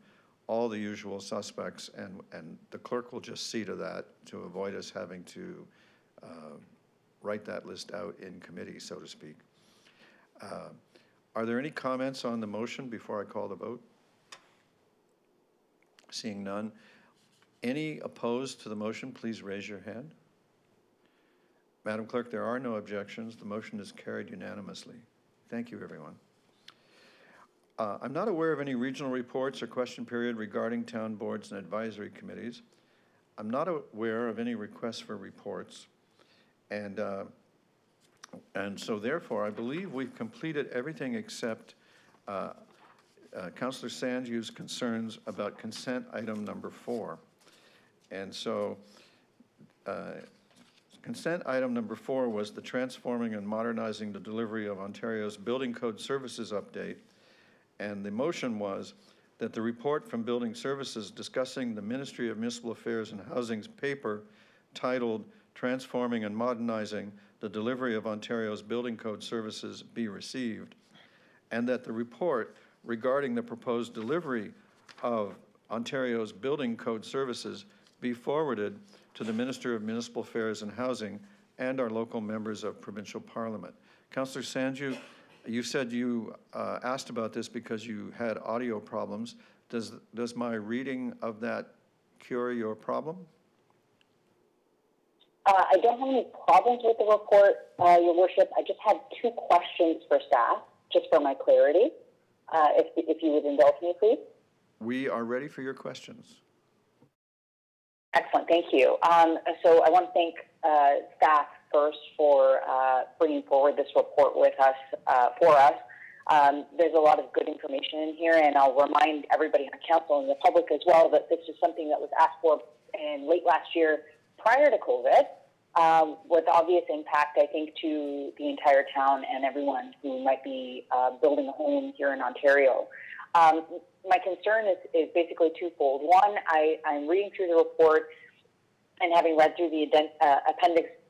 all the usual suspects, and the clerk will just see to that to avoid us having to write that list out in committee, so to speak. Are there any comments on the motion before I call the vote? Seeing none. Any opposed to the motion, please raise your hand. Madam Clerk, there are no objections. The motion is carried unanimously. Thank you, everyone. I'm not aware of any regional reports or question period regarding town boards and advisory committees. I'm not aware of any requests for reports. And so therefore, I believe we've completed everything except Councillor Sanju's concerns about consent item number 4. And so consent item number 4 was the transforming and modernizing the delivery of Ontario's building code services update. And the motion was that the report from Building Services discussing the Ministry of Municipal Affairs and Housing's paper titled Transforming and Modernizing the Delivery of Ontario's Building Code Services be received, and that the report regarding the proposed delivery of Ontario's Building Code Services be forwarded to the Minister of Municipal Affairs and Housing and our local members of Provincial Parliament. Councillor Sanju, you said you asked about this because you had audio problems. Does my reading of that cure your problem? I don't have any problems with the report, Your Worship. I just had 2 questions for staff, just for my clarity. If you would indulge me, please. We are ready for your questions. Excellent, thank you. So I want to thank staff first for bringing forward this report with us, for us. There's a lot of good information in here, and I'll remind everybody on council and the public as well that this is something that was asked for in late last year prior to COVID, with obvious impact, I think, to the entire town and everyone who might be building a home here in Ontario. My concern is basically twofold. One, I'm reading through the report and having read through the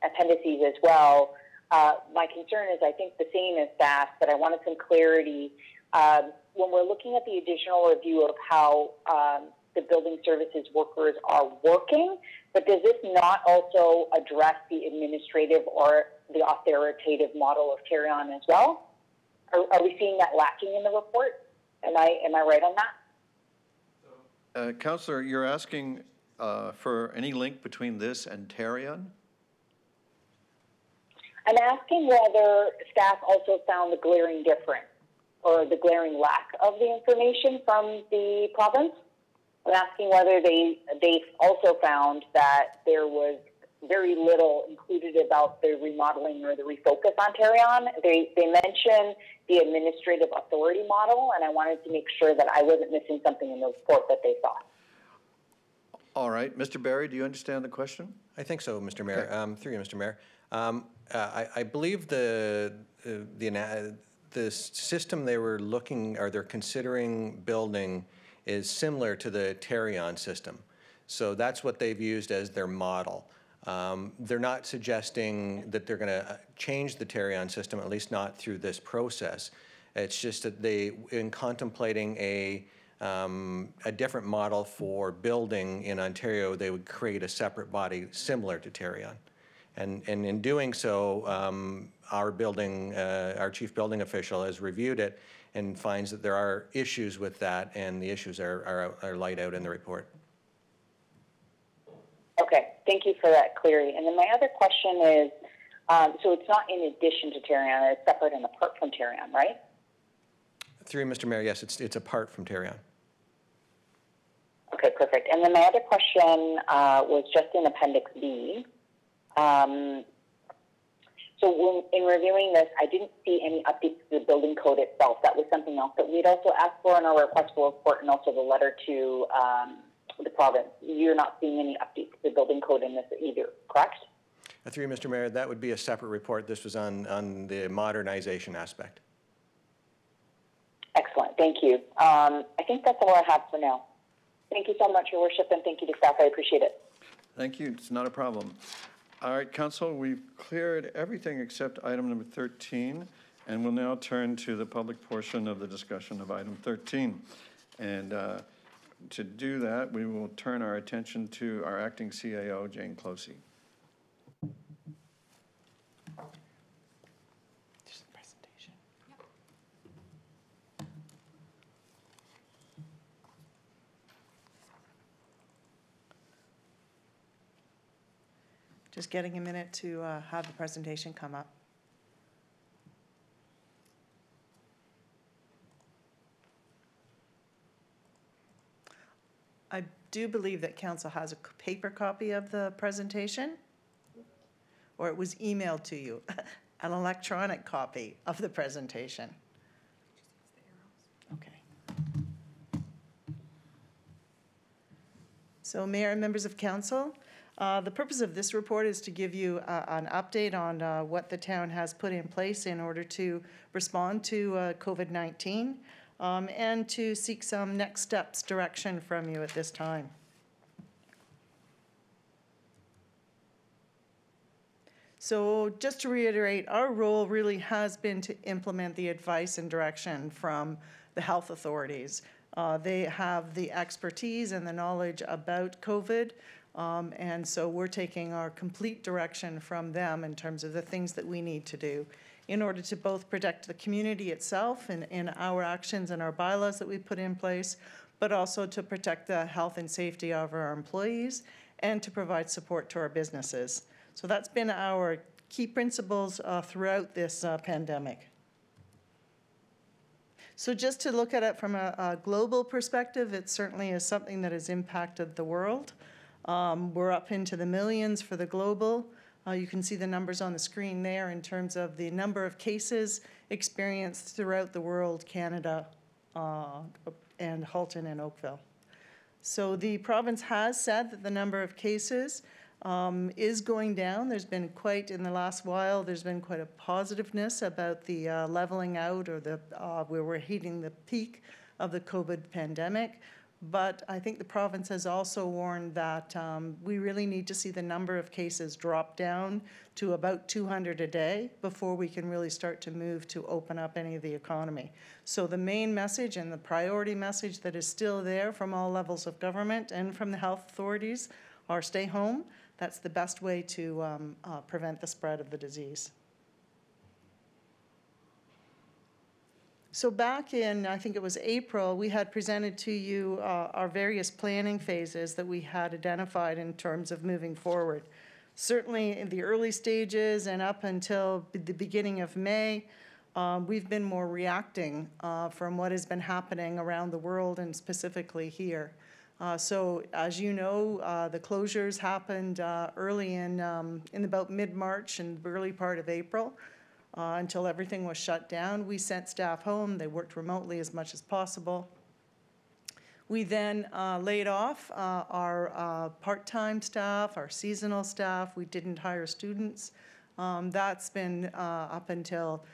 appendices as well. My concern is, I think, the same as staff, but I wanted some clarity. When we're looking at the additional review of how the building services workers are working, but does this not also address the administrative or the authoritative model of carry-on as well? Are we seeing that lacking in the report? Am I right on that? Councillor, you're asking for any link between this and carry-on? I'm asking whether staff also found the glaring difference or the glaring lack of the information from the province. I'm asking whether they also found that there was very little included about the remodeling or the refocus on carry-on. They mention the administrative authority model, and I wanted to make sure that I wasn't missing something in the report that they saw. All right. Mr. Barry, do you understand the question? I think so, Mr. Mayor. Okay. Through you, Mr. Mayor. I believe the system they were looking, or they're considering building, is similar to the carry-on system. So that's what they've used as their model. They're not suggesting that they're going to change the carry-on system, at least not through this process. It's just that they, in contemplating a different model for building in Ontario, they would create a separate body similar to carry-on. And in doing so, our chief building official has reviewed it and finds that there are issues with that, and the issues are laid out in the report. Okay, thank you for that clarity. And then my other question is, so it's not in addition to carry-on, it's separate and apart from carry-on, right? Through you, Mr. Mayor, yes, it's apart from carry-on. Okay, perfect. And then my other question was just in Appendix B. So in reviewing this, I didn't see any updates to the building code itself. That was something else that we'd also asked for in our request for report, and also the letter to the province. You're not seeing any updates to the building code in this either, correct? Through you, Mr. Mayor, that would be a separate report. This was on the modernization aspect. Excellent, thank you. I think that's all I have for now. Thank you so much, Your Worship, and thank you to staff. I appreciate it. Thank you. It's not a problem. All right, Council, we've cleared everything except item number 13, and we'll now turn to the public portion of the discussion of item 13. And to do that, we will turn our attention to our acting CAO, Jane Closey. Just getting a minute to have the presentation come up. I do believe that Council has a paper copy of the presentation, or it was emailed to you, an electronic copy of the presentation. Okay. So, Mayor and members of Council, the purpose of this report is to give you an update on what the town has put in place in order to respond to COVID-19 and to seek some next steps direction from you at this time. So just to reiterate, our role really has been to implement the advice and direction from the health authorities. They have the expertise and the knowledge about COVID. And so we're taking our complete direction from them in terms of the things that we need to do in order to both protect the community itself and in our actions and our bylaws that we put in place, but also to protect the health and safety of our employees and to provide support to our businesses. So that's been our key principles throughout this pandemic. So just to look at it from a global perspective, it certainly is something that has impacted the world. We're up into the millions for the global. You can see the numbers on the screen there in terms of the number of cases experienced throughout the world, Canada, and Halton and Oakville. So the province has said that the number of cases is going down. There's been quite, in the last while, there's been quite a positiveness about the leveling out, or the where we're hitting the peak of the COVID pandemic. But I think the province has also warned that we really need to see the number of cases drop down to about 200 a day before we can really start to move to open up any of the economy. So the main message and the priority message that is still there from all levels of government and from the health authorities are stay home. That's the best way to prevent the spread of the disease. So back in, I think it was April, we had presented to you our various planning phases that we had identified in terms of moving forward. Certainly in the early stages and up until the beginning of May, we've been more reacting from what has been happening around the world and specifically here. So as you know, the closures happened early in about mid-March and the early part of April. Until everything was shut down. We sent staff home. They worked remotely as much as possible. We then laid off our part-time staff, our seasonal staff. We didn't hire students. That's been up until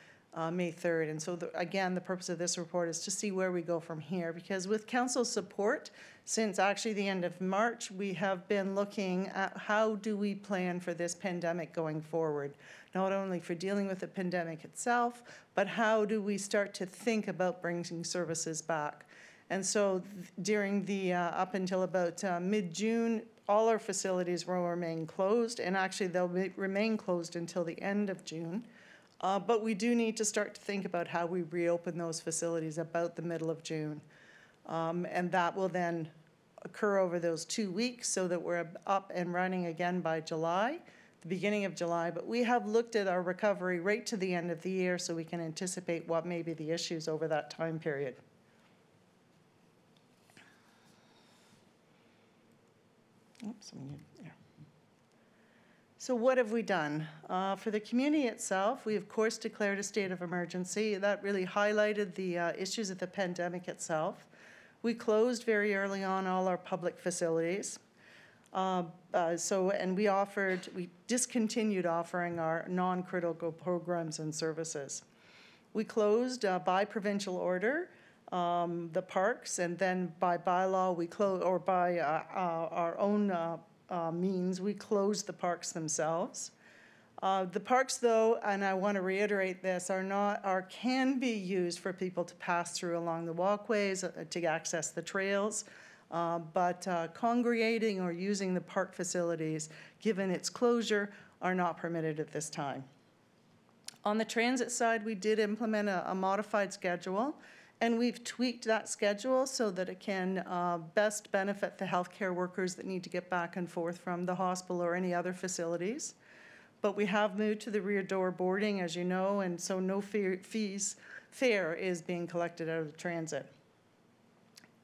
May 3rd. And so, again, the purpose of this report is to see where we go from here. Because with council's support, since actually the end of March, we have been looking at how do we plan for this pandemic going forward. Not only for dealing with the pandemic itself, but how do we start to think about bringing services back. And so during the, up until about mid-June, all our facilities will remain closed, and actually they'll remain closed until the end of June. But we do need to start to think about how we reopen those facilities about the middle of June. And that will then occur over those 2 weeks so that we're up and running again by July, the beginning of July. But we have looked at our recovery right to the end of the year so we can anticipate what may be the issues over that time period. Oops, there. So what have we done? For the community itself, we of course declared a state of emergency. That really highlighted the issues of the pandemic itself. We closed very early on all our public facilities. And we discontinued offering our non-critical programs and services. We closed by provincial order the parks, and then by bylaw we closed, or by our own means, we closed the parks themselves. The parks, though, and I want to reiterate this, can be used for people to pass through along the walkways to access the trails. But congregating or using the park facilities, given its closure, are not permitted at this time. On the transit side, we did implement a modified schedule, and we've tweaked that schedule so that it can best benefit the healthcare workers that need to get back and forth from the hospital or any other facilities. But we have moved to the rear door boarding, as you know, and so no fare is being collected out of the transit.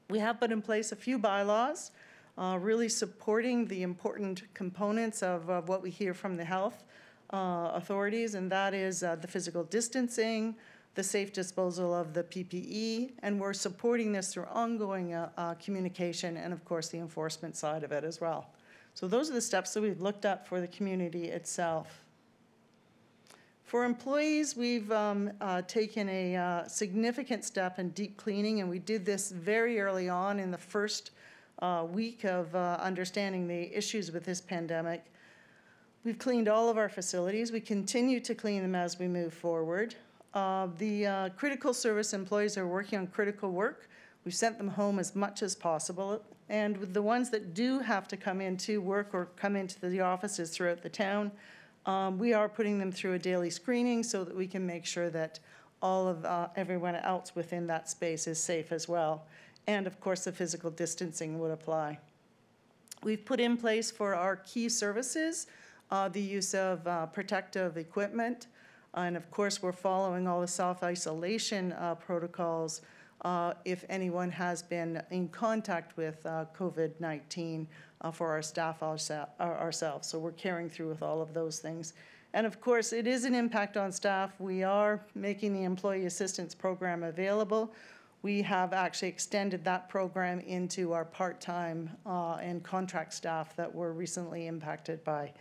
We have put in place a few bylaws, really supporting the important components of what we hear from the health authorities, and that is the physical distancing, the safe disposal of the PPE, and we're supporting this through ongoing communication and, of course, the enforcement side of it as well. So those are the steps that we've looked at for the community itself. For employees, we've taken a significant step in deep cleaning, and we did this very early on in the first week of understanding the issues with this pandemic. We've cleaned all of our facilities. We continue to clean them as we move forward. The critical service employees are working on critical work. We've sent them home as much as possible. And with the ones that do have to come into work or come into the offices throughout the town, we are putting them through a daily screening so that we can make sure that all of everyone else within that space is safe as well. And of course, the physical distancing would apply. We've put in place for our key services the use of protective equipment. And of course, we're following all the self-isolation protocols if anyone has been in contact with COVID-19 for our staff ourselves. So we're carrying through with all of those things. And of course, it is an impact on staff. We are making the Employee Assistance Program available. we have actually extended that program into our part-time and contract staff that were recently impacted by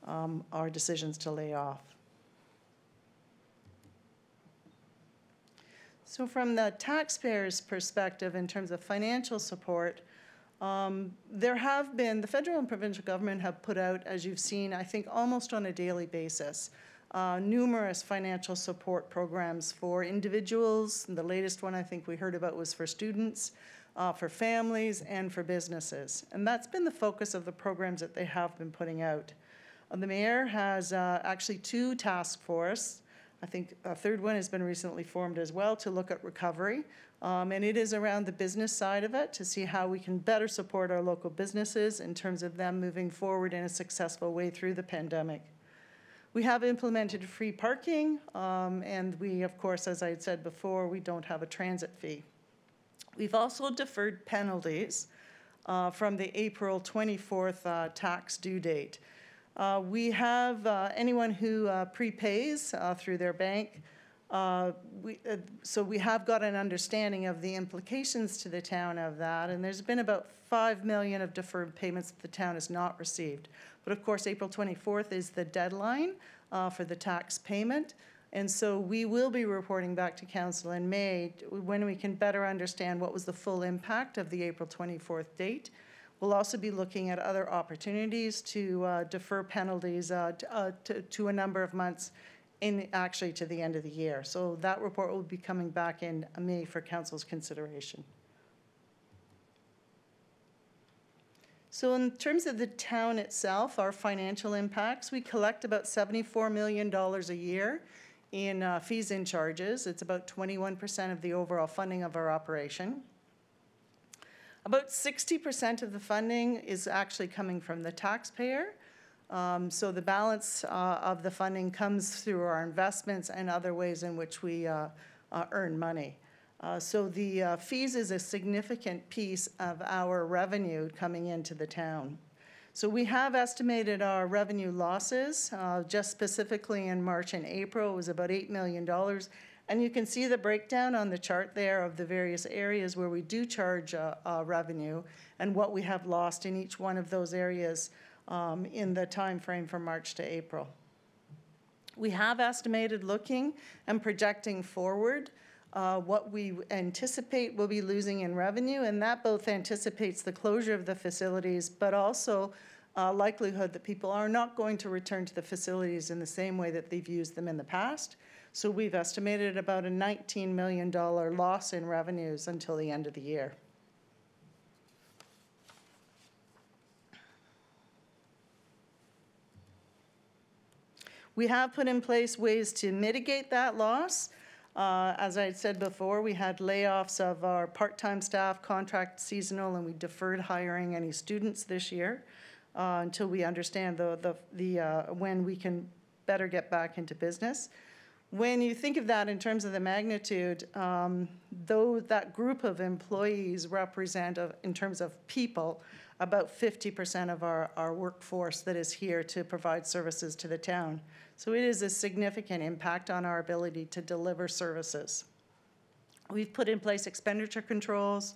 our decisions to lay off. So from the taxpayer's perspective, in terms of financial support, the federal and provincial government have put out, as you've seen, I think almost on a daily basis, numerous financial support programs for individuals. The latest one I think we heard about was for students, for families, and for businesses. And that's been the focus of the programs that they have been putting out. The mayor has actually 2 task forces. I think a third one has been recently formed as well to look at recovery. And it is around the business side of it to see how we can better support our local businesses in terms of them moving forward in a successful way through the pandemic. We have implemented free parking, and we, of course, as I had said before, we don't have a transit fee. We've also deferred penalties from the April 24th tax due date. We have anyone who prepays through their bank. So we have got an understanding of the implications to the town of that, and there's been about $5 million of deferred payments that the town has not received. But of course, April 24th is the deadline for the tax payment, and so we will be reporting back to council in May when we can better understand what was the full impact of the April 24th date. We'll also be looking at other opportunities to defer penalties to a number of months, actually to the end of the year. So that report will be coming back in May for council's consideration. So in terms of the town itself, our financial impacts, we collect about $74 million a year in fees and charges. It's about 21% of the overall funding of our operation. About 60% of the funding is actually coming from the taxpayer. So the balance of the funding comes through our investments and other ways in which we earn money. So the fees is a significant piece of our revenue coming into the town. So we have estimated our revenue losses, just specifically in March and April, it was about $8 million. And you can see the breakdown on the chart there of the various areas where we do charge revenue and what we have lost in each one of those areas in the time frame from March to April. We have estimated looking and projecting forward what we anticipate we'll be losing in revenue, and that both anticipates the closure of the facilities, but also likelihood that people are not going to return to the facilities in the same way that they've used them in the past. So we've estimated about a $19 million loss in revenues until the end of the year. We have put in place ways to mitigate that loss. As I had said before, we had layoffs of our part-time staff, contract, seasonal, and we deferred hiring any students this year until we understand when we can better get back into business. When you think of that in terms of the magnitude, though that group of employees represent, in terms of people, about 50% of our workforce that is here to provide services to the town. So it is a significant impact on our ability to deliver services. We've put in place expenditure controls.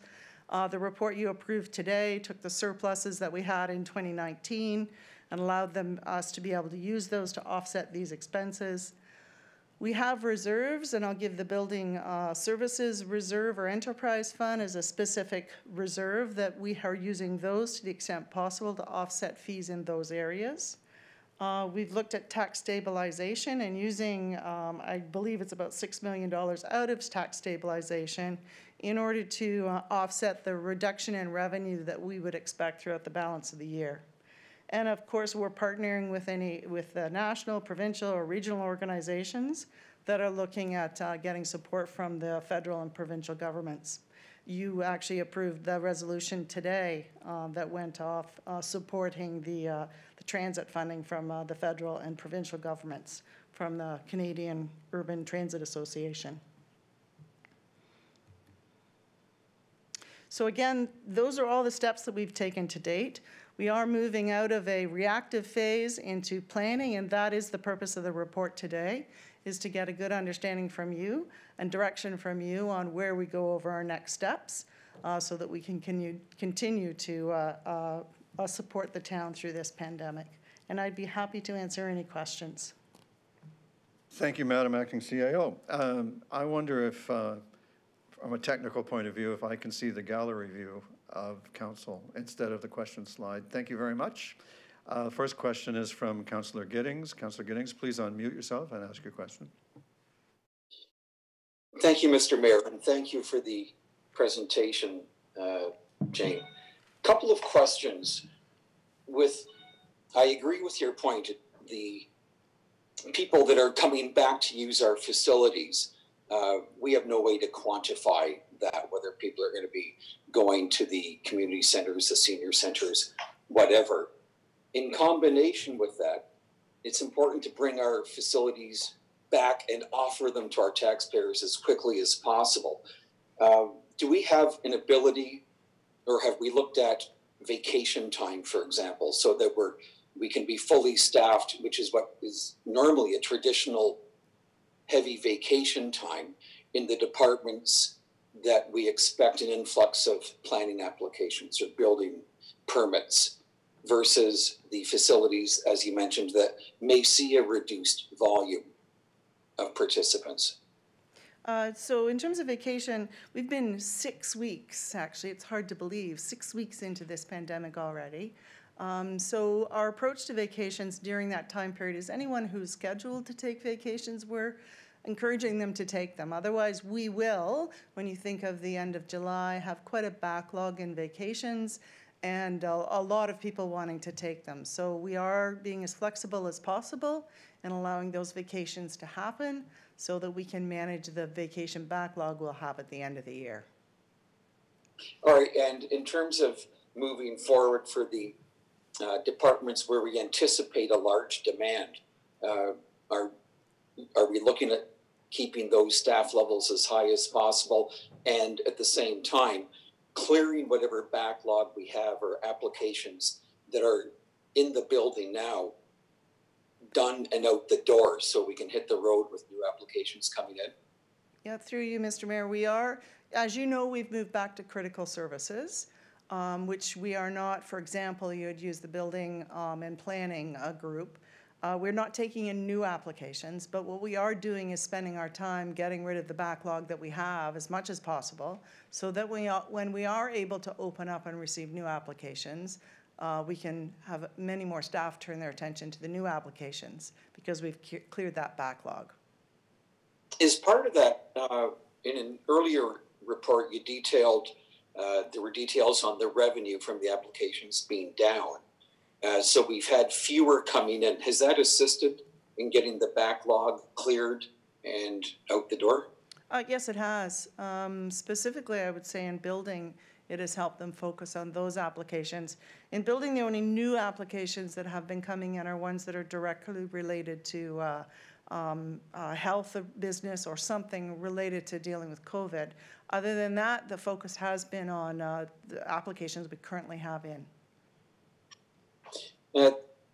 The report you approved today took the surpluses that we had in 2019 and allowed us to be able to use those to offset these expenses. We have reserves, and I'll give the Building Services Reserve or Enterprise Fund as a specific reserve that we are using those to the extent possible to offset fees in those areas. We've looked at tax stabilization and using, I believe it's about $6 million out of tax stabilization in order to offset the reduction in revenue that we would expect throughout the balance of the year. And of course, we're partnering with the national, provincial, or regional organizations that are looking at getting support from the federal and provincial governments. You actually approved the resolution today that went off supporting the transit funding from the federal and provincial governments from the Canadian Urban Transit Association. So again, those are all the steps that we've taken to date. We are moving out of a reactive phase into planning, and that is the purpose of the report today, is to get a good understanding from you and direction from you on where we go over our next steps, so that we can continue to support the town through this pandemic. And I'd be happy to answer any questions. Thank you, Madam Acting CAO. I wonder if, from a technical point of view, if I can see the gallery view of council instead of the question slide. Thank you very much. First question is from Councillor Giddings. Councillor Giddings, please unmute yourself and ask your question. Thank you, Mr. Mayor, and thank you for the presentation, Jane. Couple of questions. I agree with your point. The people that are coming back to use our facilities, we have no way to quantify that, whether people are going to be going to the community centers, the senior centers, whatever. In combination with that, it's important to bring our facilities back and offer them to our taxpayers as quickly as possible. Do we have an ability, or have we looked at vacation time, for example, so that we can be fully staffed, which is what is normally a traditional heavy vacation time in the departments that we expect an influx of planning applications or building permits, versus the facilities, as you mentioned, that may see a reduced volume of participants? So in terms of vacation, we've been 6 weeks, actually, it's hard to believe, 6 weeks into this pandemic already. So our approach to vacations during that time period is anyone who's scheduled to take vacations, we're encouraging them to take them. Otherwise, we will, when you think of the end of July, have quite a backlog in vacations and a lot of people wanting to take them. So we are being as flexible as possible and allowing those vacations to happen so that we can manage the vacation backlog we'll have at the end of the year. All right, and in terms of moving forward for the departments where we anticipate a large demand, are we looking at keeping those staff levels as high as possible, and at the same time clearing whatever backlog we have or applications that are in the building now done and out the door, so we can hit the road with new applications coming in? Yeah, through you, Mr. Mayor, we are, as you know, we've moved back to critical services, which we are not. For example, you had used the building and planning group. We're not taking in new applications, but what we are doing is spending our time getting rid of the backlog that we have as much as possible, so that when we are able to open up and receive new applications, we can have many more staff turn their attention to the new applications because we've cleared that backlog. Is part of that, in an earlier report, you detailed, there were details on the revenue from the applications being down. So we've had fewer coming in. Has that assisted in getting the backlog cleared and out the door? Yes, it has. Specifically, I would say in building, it has helped them focus on those applications. In building, the only new applications that have been coming in are ones that are directly related to health of business or something related to dealing with COVID. Other than that, the focus has been on the applications we currently have in.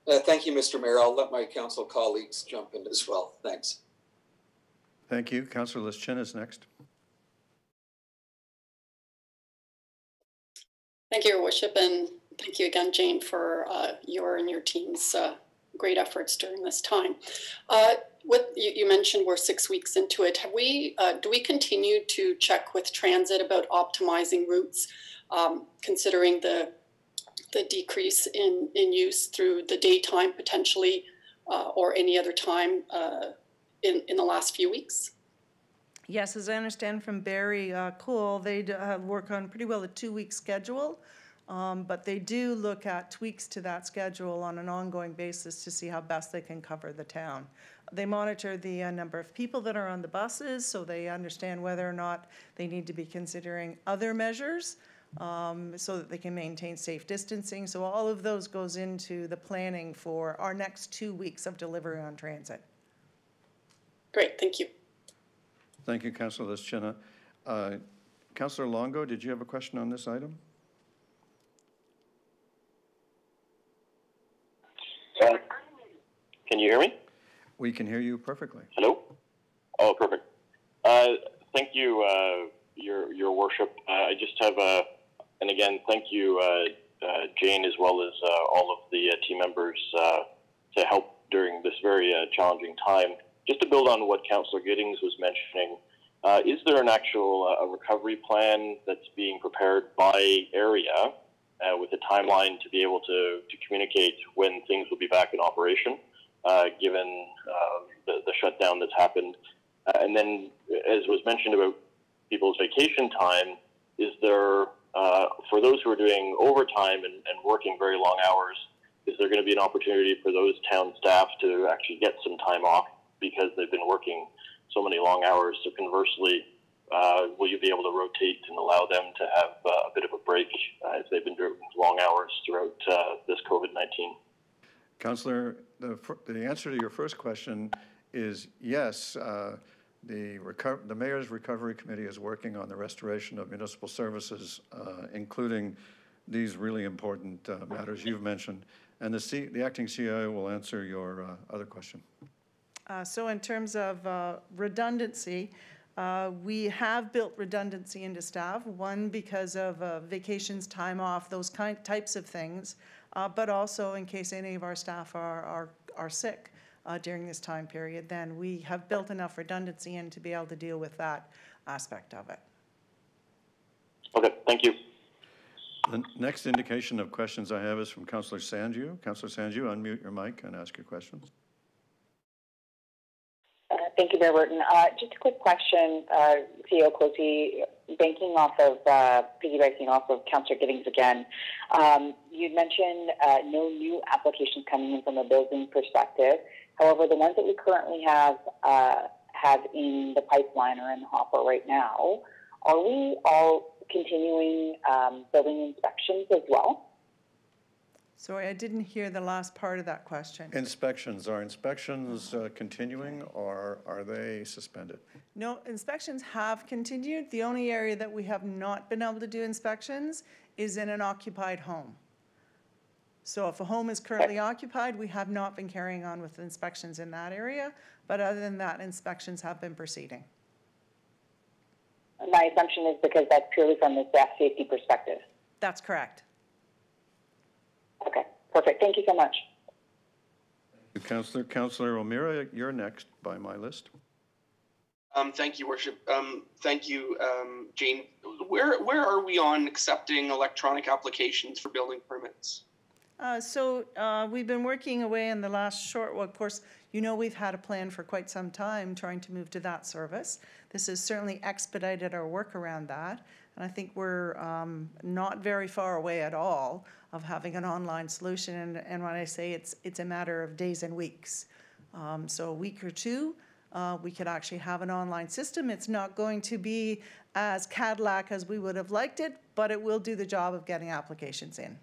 Thank you, Mr. Mayor. I'll let my council colleagues jump in as well. Thanks. Thank you. Councillor Lischin is next. Thank you, Your Worship, and thank you again, Jane, for your and your team's great efforts during this time. What you mentioned, we're 6 weeks into it. Have we? Do we continue to check with transit about optimizing routes, considering the decrease in use through the daytime potentially, or any other time in the last few weeks? Yes, as I understand from Barry Cole, they work on pretty well a 2-week schedule, but they do look at tweaks to that schedule on an ongoing basis to see how best they can cover the town. They monitor the number of people that are on the buses, so they understand whether or not they need to be considering other measures so that they can maintain safe distancing. So all of those goes into the planning for our next 2 weeks of delivery on transit. Great, thank you. Thank you, Councillor Lischin. Councillor Longo, did you have a question on this item? Can you hear me? We can hear you perfectly. Hello? Oh, perfect. Thank you, Your Worship. I just have and again, thank you, Jane, as well as all of the team members to help during this very challenging time. Just to build on what Councillor Giddings was mentioning, is there an actual a recovery plan that's being prepared by area with a timeline to be able to communicate when things will be back in operation, given the shutdown that's happened? And then, as was mentioned about people's vacation time, is there, for those who are doing overtime and working very long hours, is there going to be an opportunity for those town staff to actually get some time off because they've been working so many long hours? So conversely, will you be able to rotate and allow them to have a bit of a break if they've been doing long hours throughout this COVID-19? Councillor, the answer to your first question is yes. The Mayor's Recovery Committee is working on the restoration of municipal services, including these really important matters you've mentioned. And the acting CIO will answer your other question. So in terms of redundancy, we have built redundancy into staff, one because of vacations, time off, those types of things, but also in case any of our staff are sick during this time period, then we have built enough redundancy in to be able to deal with that aspect of it. Okay, thank you. The next indication of questions I have is from Councillor Sanju. Councillor Sanju, unmute your mic and ask your questions. Thank you, Mayor Burton. Just a quick question, CEO Closey, piggybacking off of Councillor Giddings again. You mentioned no new applications coming in from a building perspective. However, the ones that we currently have in the pipeline or in the hopper right now, are we all continuing building inspections as well? Sorry, I didn't hear the last part of that question. Inspections. Are inspections continuing or are they suspended? No, inspections have continued. The only area that we have not been able to do inspections is in an occupied home. So if a home is currently occupied, we have not been carrying on with inspections in that area. But other than that, inspections have been proceeding. My assumption is because that's purely from the staff safety perspective. That's correct. Okay, perfect. Thank you so much. Thank you, Councillor. Councillor O'Meara, you're next by my list. Thank you, Worship. Thank you, Jane. Where are we on accepting electronic applications for building permits? We've been working away in the last short, well, of course, you know we've had a plan for quite some time trying to move to that service. This has certainly expedited our work around that. And I think we're not very far away at all of having an online solution. And when I say it's a matter of days and weeks. So a week or two, we could actually have an online system. It's not going to be as Cadillac as we would have liked it, but it will do the job of getting applications in.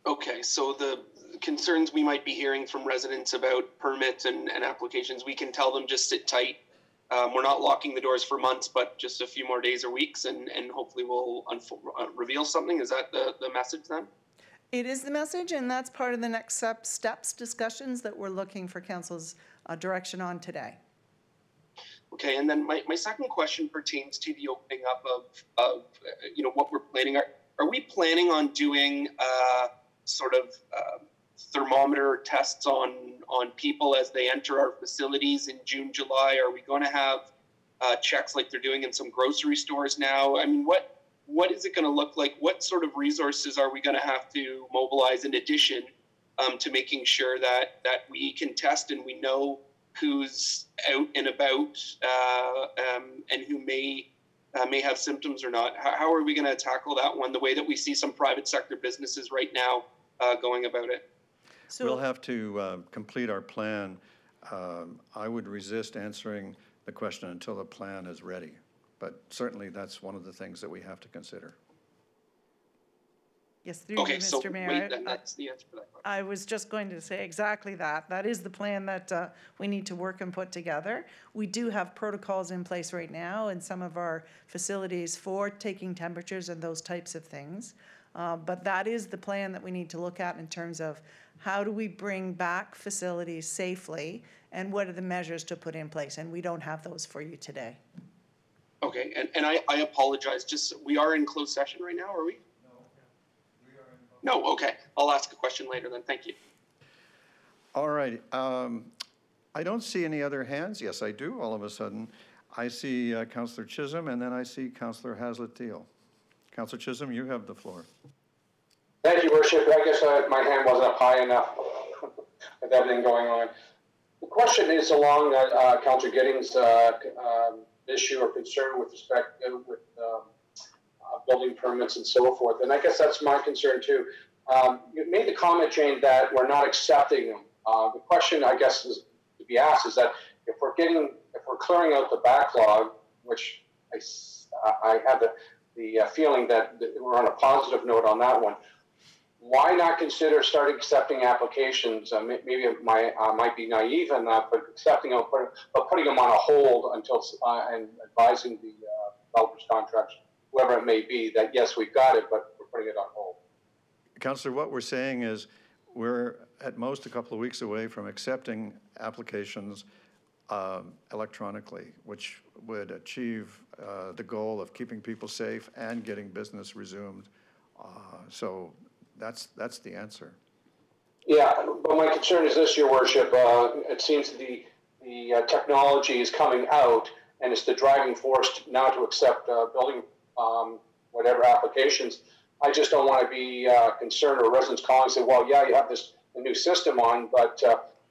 Okay, so the concerns we might be hearing from residents about permits and applications, we can tell them just sit tight. We're not locking the doors for months, but just a few more days or weeks, and hopefully we'll reveal something. Is that the message then? It is the message, and that's part of the next steps discussions that we're looking for Council's direction on today. Okay, and then my second question pertains to the opening up of what we're planning. Are we planning on doing sort of thermometer tests on people as they enter our facilities in June, July? Are we going to have checks like they're doing in some grocery stores now? I mean, what is it going to look like? What sort of resources are we going to have to mobilize in addition to making sure that we can test and we know who's out and about and who may have symptoms or not? How are we going to tackle that one the way that we see some private sector businesses right now going about it? So we'll have to complete our plan. I would resist answering the question until the plan is ready, but certainly that's one of the things that we have to consider. Yes, through you, Mr. Mayor. Wait, then that's the answer to that question. I was just going to say exactly that. That is the plan that we need to work and put together. We do have protocols in place right now in some of our facilities for taking temperatures and those types of things. But that is the plan that we need to look at in terms of how do we bring back facilities safely, and what are the measures to put in place? And we don't have those for you today. Okay, and I apologize. Just we are in closed session right now, are we? No, okay. I'll ask a question later then. Thank you. All right. I don't see any other hands. Yes, I do, all of a sudden. I see Councillor Chisholm, and then I see Councillor Haslett-Deal. Councillor Chisholm, you have the floor. Thank you, Worship. I guess my hand wasn't up high enough with everything going on. The question is along Councillor Giddings' issue or concern with respect to building permits and so forth. And I guess that's my concern too. You made the comment, Jane, that we're not accepting them. The question, I guess, is to be asked is that if we're clearing out the backlog, which I have the feeling that we're on a positive note on that one, why not consider starting accepting applications? Maybe I might be naive in that, but accepting them, but putting them on a hold until and advising the developers, contracts, whoever it may be, that yes, we've got it, but we're putting it on hold. Councillor, what we're saying is we're at most a couple of weeks away from accepting applications electronically, which would achieve the goal of keeping people safe and getting business resumed. So that's the answer. Yeah, but my concern is this, Your Worship. It seems the technology is coming out, and it's the driving force now to accept building whatever applications. I just don't want to be concerned, or residents calling and say, well, yeah, you have the new system on, but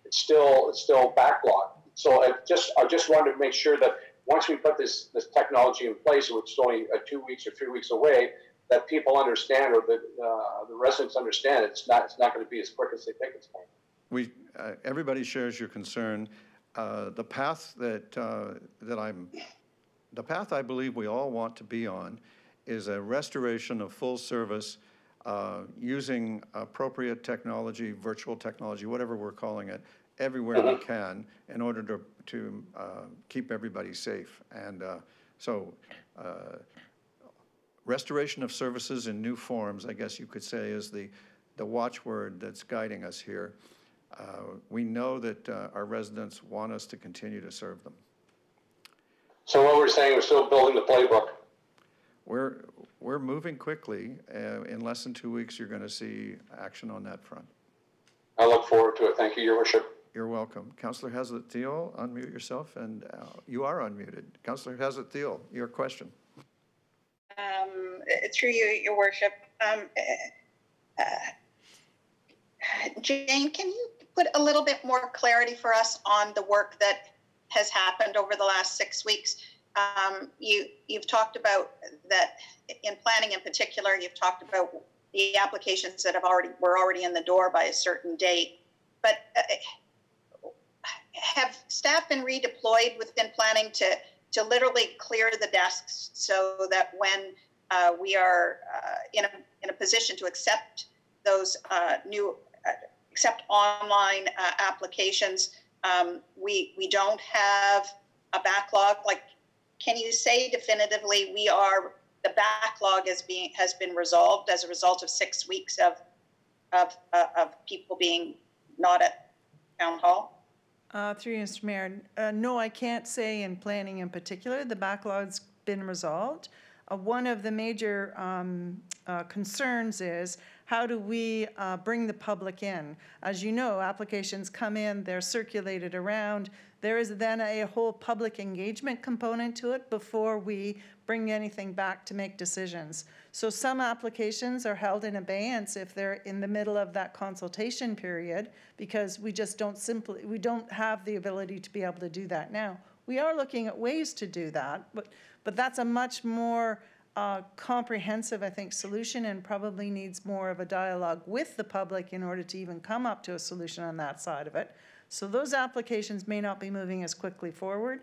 it's still backlogged. So I just wanted to make sure that once we put this technology in place, which is only 2 weeks or 3 weeks away, that people understand, or that the residents understand it's not going to be as quick as they think it's going to be. Everybody shares your concern. The path the path I believe we all want to be on is a restoration of full service using appropriate technology, virtual technology, whatever we're calling it, everywhere we can in order to keep everybody safe. And so restoration of services in new forms, I guess you could say, is the watchword that's guiding us here. We know that our residents want us to continue to serve them. So what we're saying, we're still building the playbook. We're moving quickly. In less than 2 weeks, you're going to see action on that front. I look forward to it. Thank you, Your Worship. You're welcome. Councillor Haslett-Deal, unmute yourself, and you are unmuted. Councillor Haslett-Deal, your question. Through you, Your Worship. Jane, can you put a little bit more clarity for us on the work that has happened over the last 6 weeks? You've talked about that in planning in particular. You've talked about the applications that were already in the door by a certain date. But have staff been redeployed within planning to literally clear the desks so that when we are in a position to accept those accept online applications, we don't have a backlog? Like, can you say definitively the backlog has been resolved as a result of 6 weeks of people being not at town hall? Through you, Mr. Mayor, no, I can't say in planning in particular the backlog's been resolved. One of the major concerns is how do we bring the public in? As you know, applications come in, they're circulated around. There is then a whole public engagement component to it before we bring anything back to make decisions. So some applications are held in abeyance if they're in the middle of that consultation period, because we just don't have the ability to be able to do that now. We are looking at ways to do that, but that's a much more comprehensive, I think, solution, and probably needs more of a dialogue with the public in order to even come up to a solution on that side of it. So those applications may not be moving as quickly forward.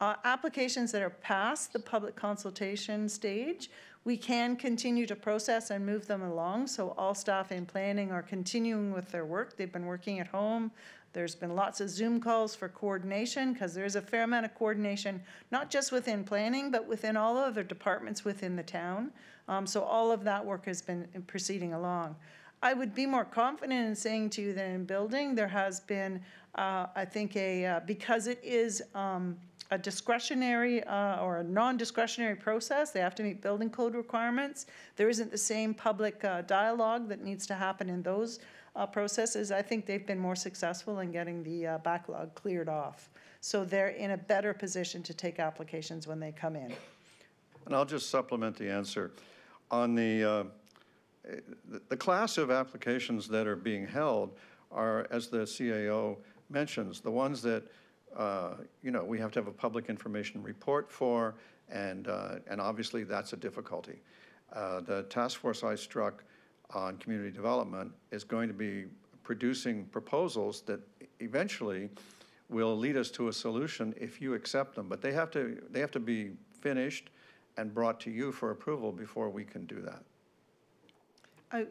Applications that are past the public consultation stage, we can continue to process and move them along. So all staff in planning are continuing with their work. They've been working at home. There's been lots of Zoom calls for coordination, because there's a fair amount of coordination, not just within planning, but within all other departments within the town. So all of that work has been proceeding along. I would be more confident in saying to you that in building, there has been, I think, because it is a discretionary or a non-discretionary process, they have to meet building code requirements. There isn't the same public dialogue that needs to happen in those processes. I think they've been more successful in getting the backlog cleared off. So they're in a better position to take applications when they come in. And I'll just supplement the answer. On the class of applications that are being held are, as the CAO mentions, the ones that we have to have a public information report for, and obviously that's a difficulty. The task force I struck on community development is going to be producing proposals that eventually will lead us to a solution if you accept them, but they have to be finished and brought to you for approval before we can do that.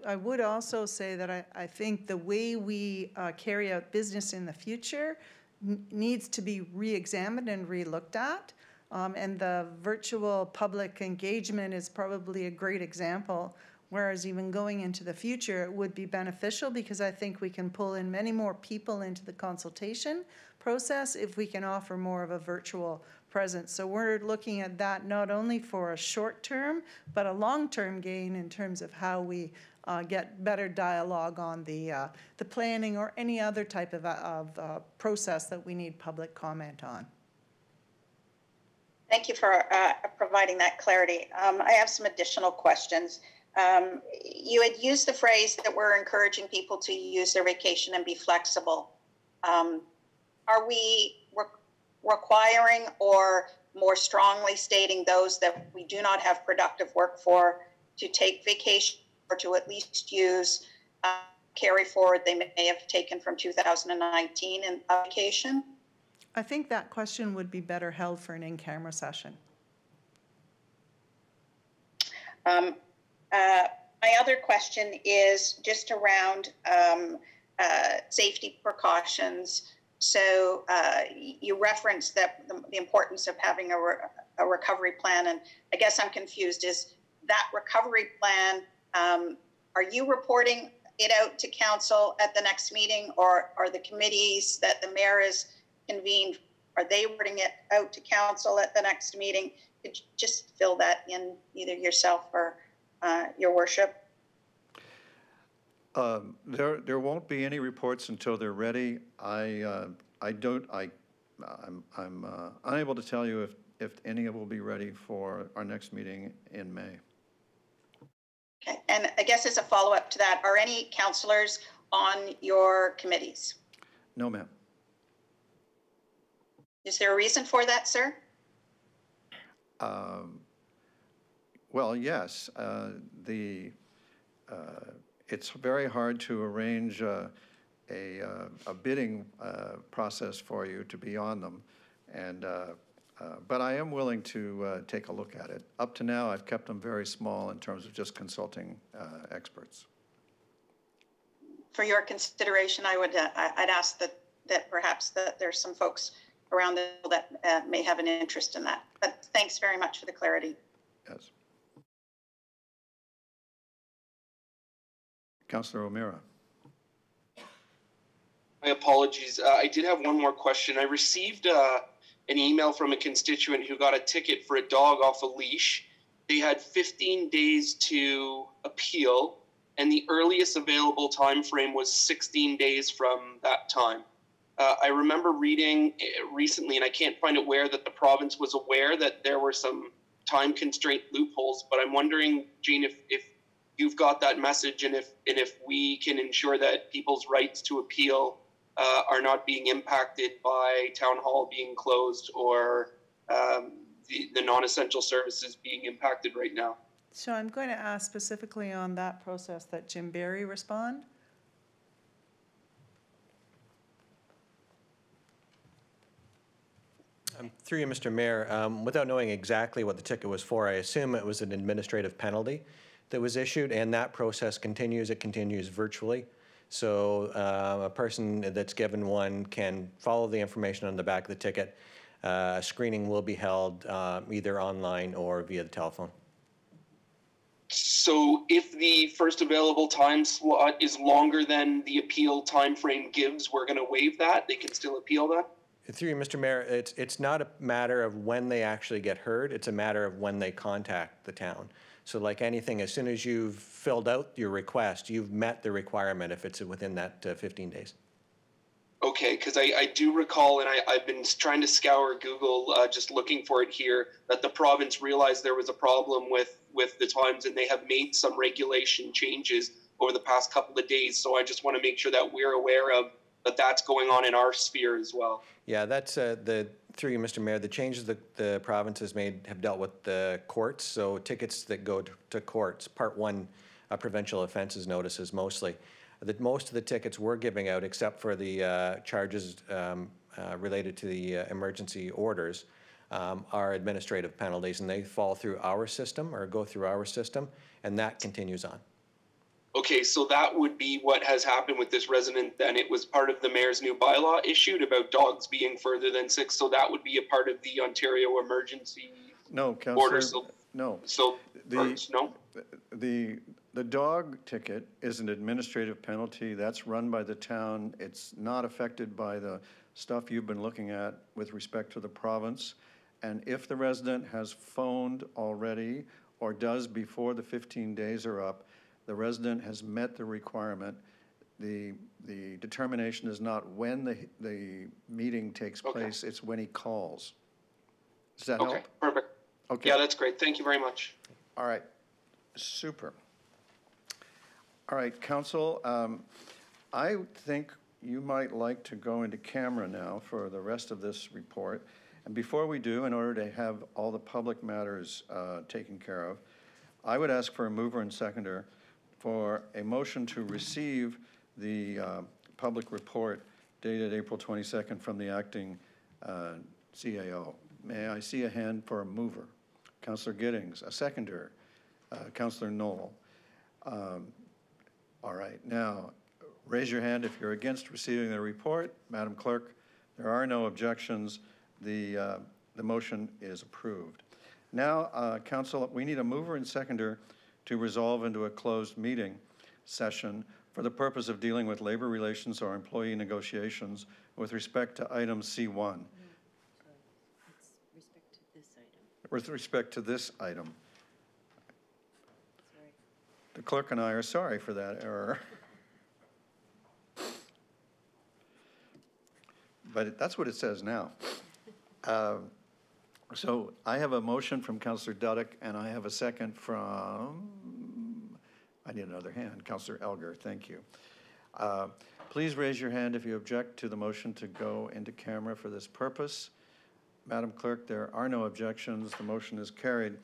I would also say that I think the way we carry out business in the future needs to be re-examined and re-looked at. And the virtual public engagement is probably a great example, whereas even going into the future, it would be beneficial because I think we can pull in many more people into the consultation process if we can offer more of a virtual presence. So we're looking at that not only for a short term, but a long-term gain in terms of how we get better dialogue on the planning or any other type of process that we need public comment on. Thank you for providing that clarity. I have some additional questions. You had used the phrase that we're encouraging people to use their vacation and be flexible. Are we requiring or more strongly stating those that we do not have productive work for to take vacation or to at least use carry forward they may have taken from 2019 in vacation? I think that question would be better held for an in-camera session. My other question is just around safety precautions. So you referenced that the importance of having a recovery plan, and I guess I'm confused. Is that recovery plan, are you reporting it out to council at the next meeting, or are the committees that the mayor has convened, are they reporting it out to council at the next meeting? Could you just fill that in, either yourself or your worship? There won't be any reports until they're ready. I'm unable to tell you if any will be ready for our next meeting in May. Okay, and I guess as a follow-up to that, are any councillors on your committees? No, ma'am. Is there a reason for that, sir? Well, yes. It's very hard to arrange a bidding process for you to be on them, but I am willing to take a look at it. Up to now, I've kept them very small in terms of just consulting experts. For your consideration, I'd ask that perhaps there's some folks around that may have an interest in that. But thanks very much for the clarity. Yes. Councillor O'Meara. My apologies. I did have one more question. I received an email from a constituent who got a ticket for a dog off a leash. They had 15 days to appeal, and the earliest available time frame was 16 days from that time. I remember reading recently, and I can't find it where, that the province was aware that there were some time constraint loopholes, but I'm wondering, Jean, if you've got that message, and if we can ensure that people's rights to appeal are not being impacted by town hall being closed or the non-essential services being impacted right now. So I'm going to ask specifically on that process that Jim Barry respond. Through you, Mr. Mayor, without knowing exactly what the ticket was for, I assume it was an administrative penalty that was issued, and that process continues. It continues virtually. So a person that's given one can follow the information on the back of the ticket. Screening will be held either online or via the telephone. So if the first available time slot is longer than the appeal time frame gives, we're going to waive that? They can still appeal that? Through you, Mr. Mayor, it's not a matter of when they actually get heard, it's a matter of when they contact the town. So like anything, as soon as you've filled out your request, you've met the requirement if it's within that 15 days. Okay, because I do recall, and I've been trying to scour Google, just looking for it here, that the province realized there was a problem with the times, and they have made some regulation changes over the past couple of days. So I just want to make sure that we're aware of that that's going on in our sphere as well. Yeah, that's through you, Mr. Mayor, the changes the province has made have dealt with the courts. So tickets that go to courts, Part 1 provincial offences notices mostly. Most of the tickets we're giving out, except for the charges related to the emergency orders, are administrative penalties, and they fall through our system or go through our system, and that continues on. Okay, so that would be what has happened with this resident then. It was part of the mayor's new bylaw issued about dogs being further than 6, so that would be a part of the Ontario emergency order. So, no. So, no? The dog ticket is an administrative penalty. That's run by the town. It's not affected by the stuff you've been looking at with respect to the province. And if the resident has phoned already or does before the 15 days are up, the resident has met the requirement. The determination is not when the meeting takes place, it's when he calls. Does that help? Okay, perfect. Okay. Yeah, that's great. Thank you very much. All right, super. All right, Council, I think you might like to go into camera now for the rest of this report. And before we do, in order to have all the public matters taken care of, I would ask for a mover and seconder for a motion to receive the public report dated April 22nd from the acting CAO. May I see a hand for a mover? Councillor Giddings, a seconder. Councillor Knoll. All right, now raise your hand if you're against receiving the report. Madam Clerk, there are no objections. The motion is approved. Now, Council, we need a mover and seconder to resolve into a closed meeting session for the purpose of dealing with labor relations or employee negotiations with respect to item C1. No, it's respect to this item. With respect to this item. Sorry. The clerk and I are sorry for that error. But that's what it says now. So I have a motion from Councillor Duddick, and I have a second from, I need another hand, Councillor Elgar, thank you. Please raise your hand if you object to the motion to go into camera for this purpose. Madam Clerk, there are no objections. The motion is carried.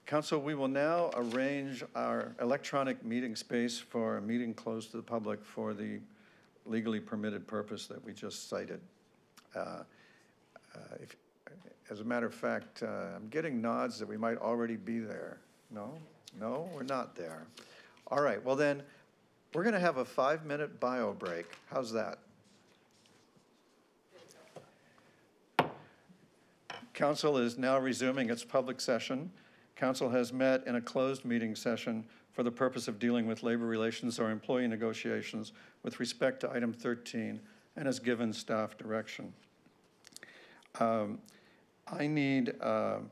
Council, we will now arrange our electronic meeting space for a meeting closed to the public for the legally permitted purpose that we just cited. As a matter of fact, I'm getting nods that we might already be there. No? No, we're not there. All right, well then, we're going to have a 5-minute bio break. How's that? Council is now resuming its public session. Council has met in a closed meeting session for the purpose of dealing with labor relations or employee negotiations with respect to item 13 and has given staff direction. I need a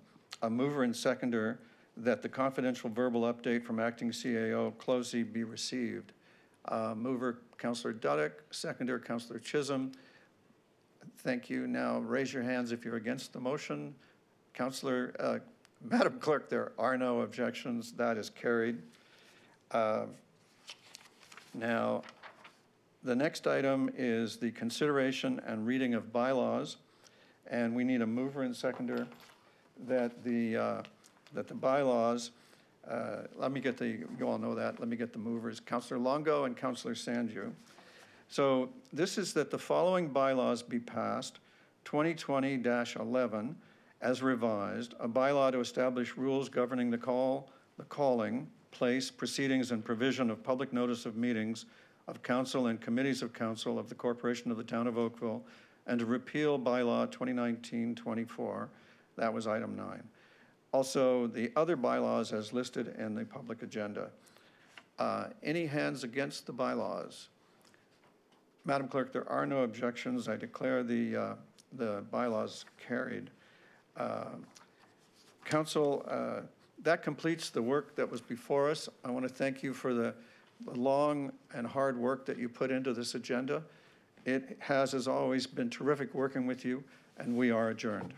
mover and seconder that the confidential verbal update from acting CAO Closey be received. Mover, Councillor Duddick, seconder, Councillor Chisholm. Thank you. Now raise your hands if you're against the motion. Councillor, Madam Clerk, there are no objections. That is carried. Now, the next item is the consideration and reading of bylaws. And we need a mover and seconder that the bylaws, let me get you all know that, let me get the movers, Councillor Longo and Councillor Sanju. So this is that the following bylaws be passed, 2020-11, as revised, a bylaw to establish rules governing the calling, place, proceedings, and provision of public notice of meetings of council and committees of council of the Corporation of the Town of Oakville, and to repeal bylaw 2019-24. That was item 9. Also, the other bylaws as listed in the public agenda. Any hands against the bylaws? Madam Clerk, there are no objections. I declare the bylaws carried. Council, that completes the work that was before us. I want to thank you for the long and hard work that you put into this agenda. It has, as always, been terrific working with you, and we are adjourned.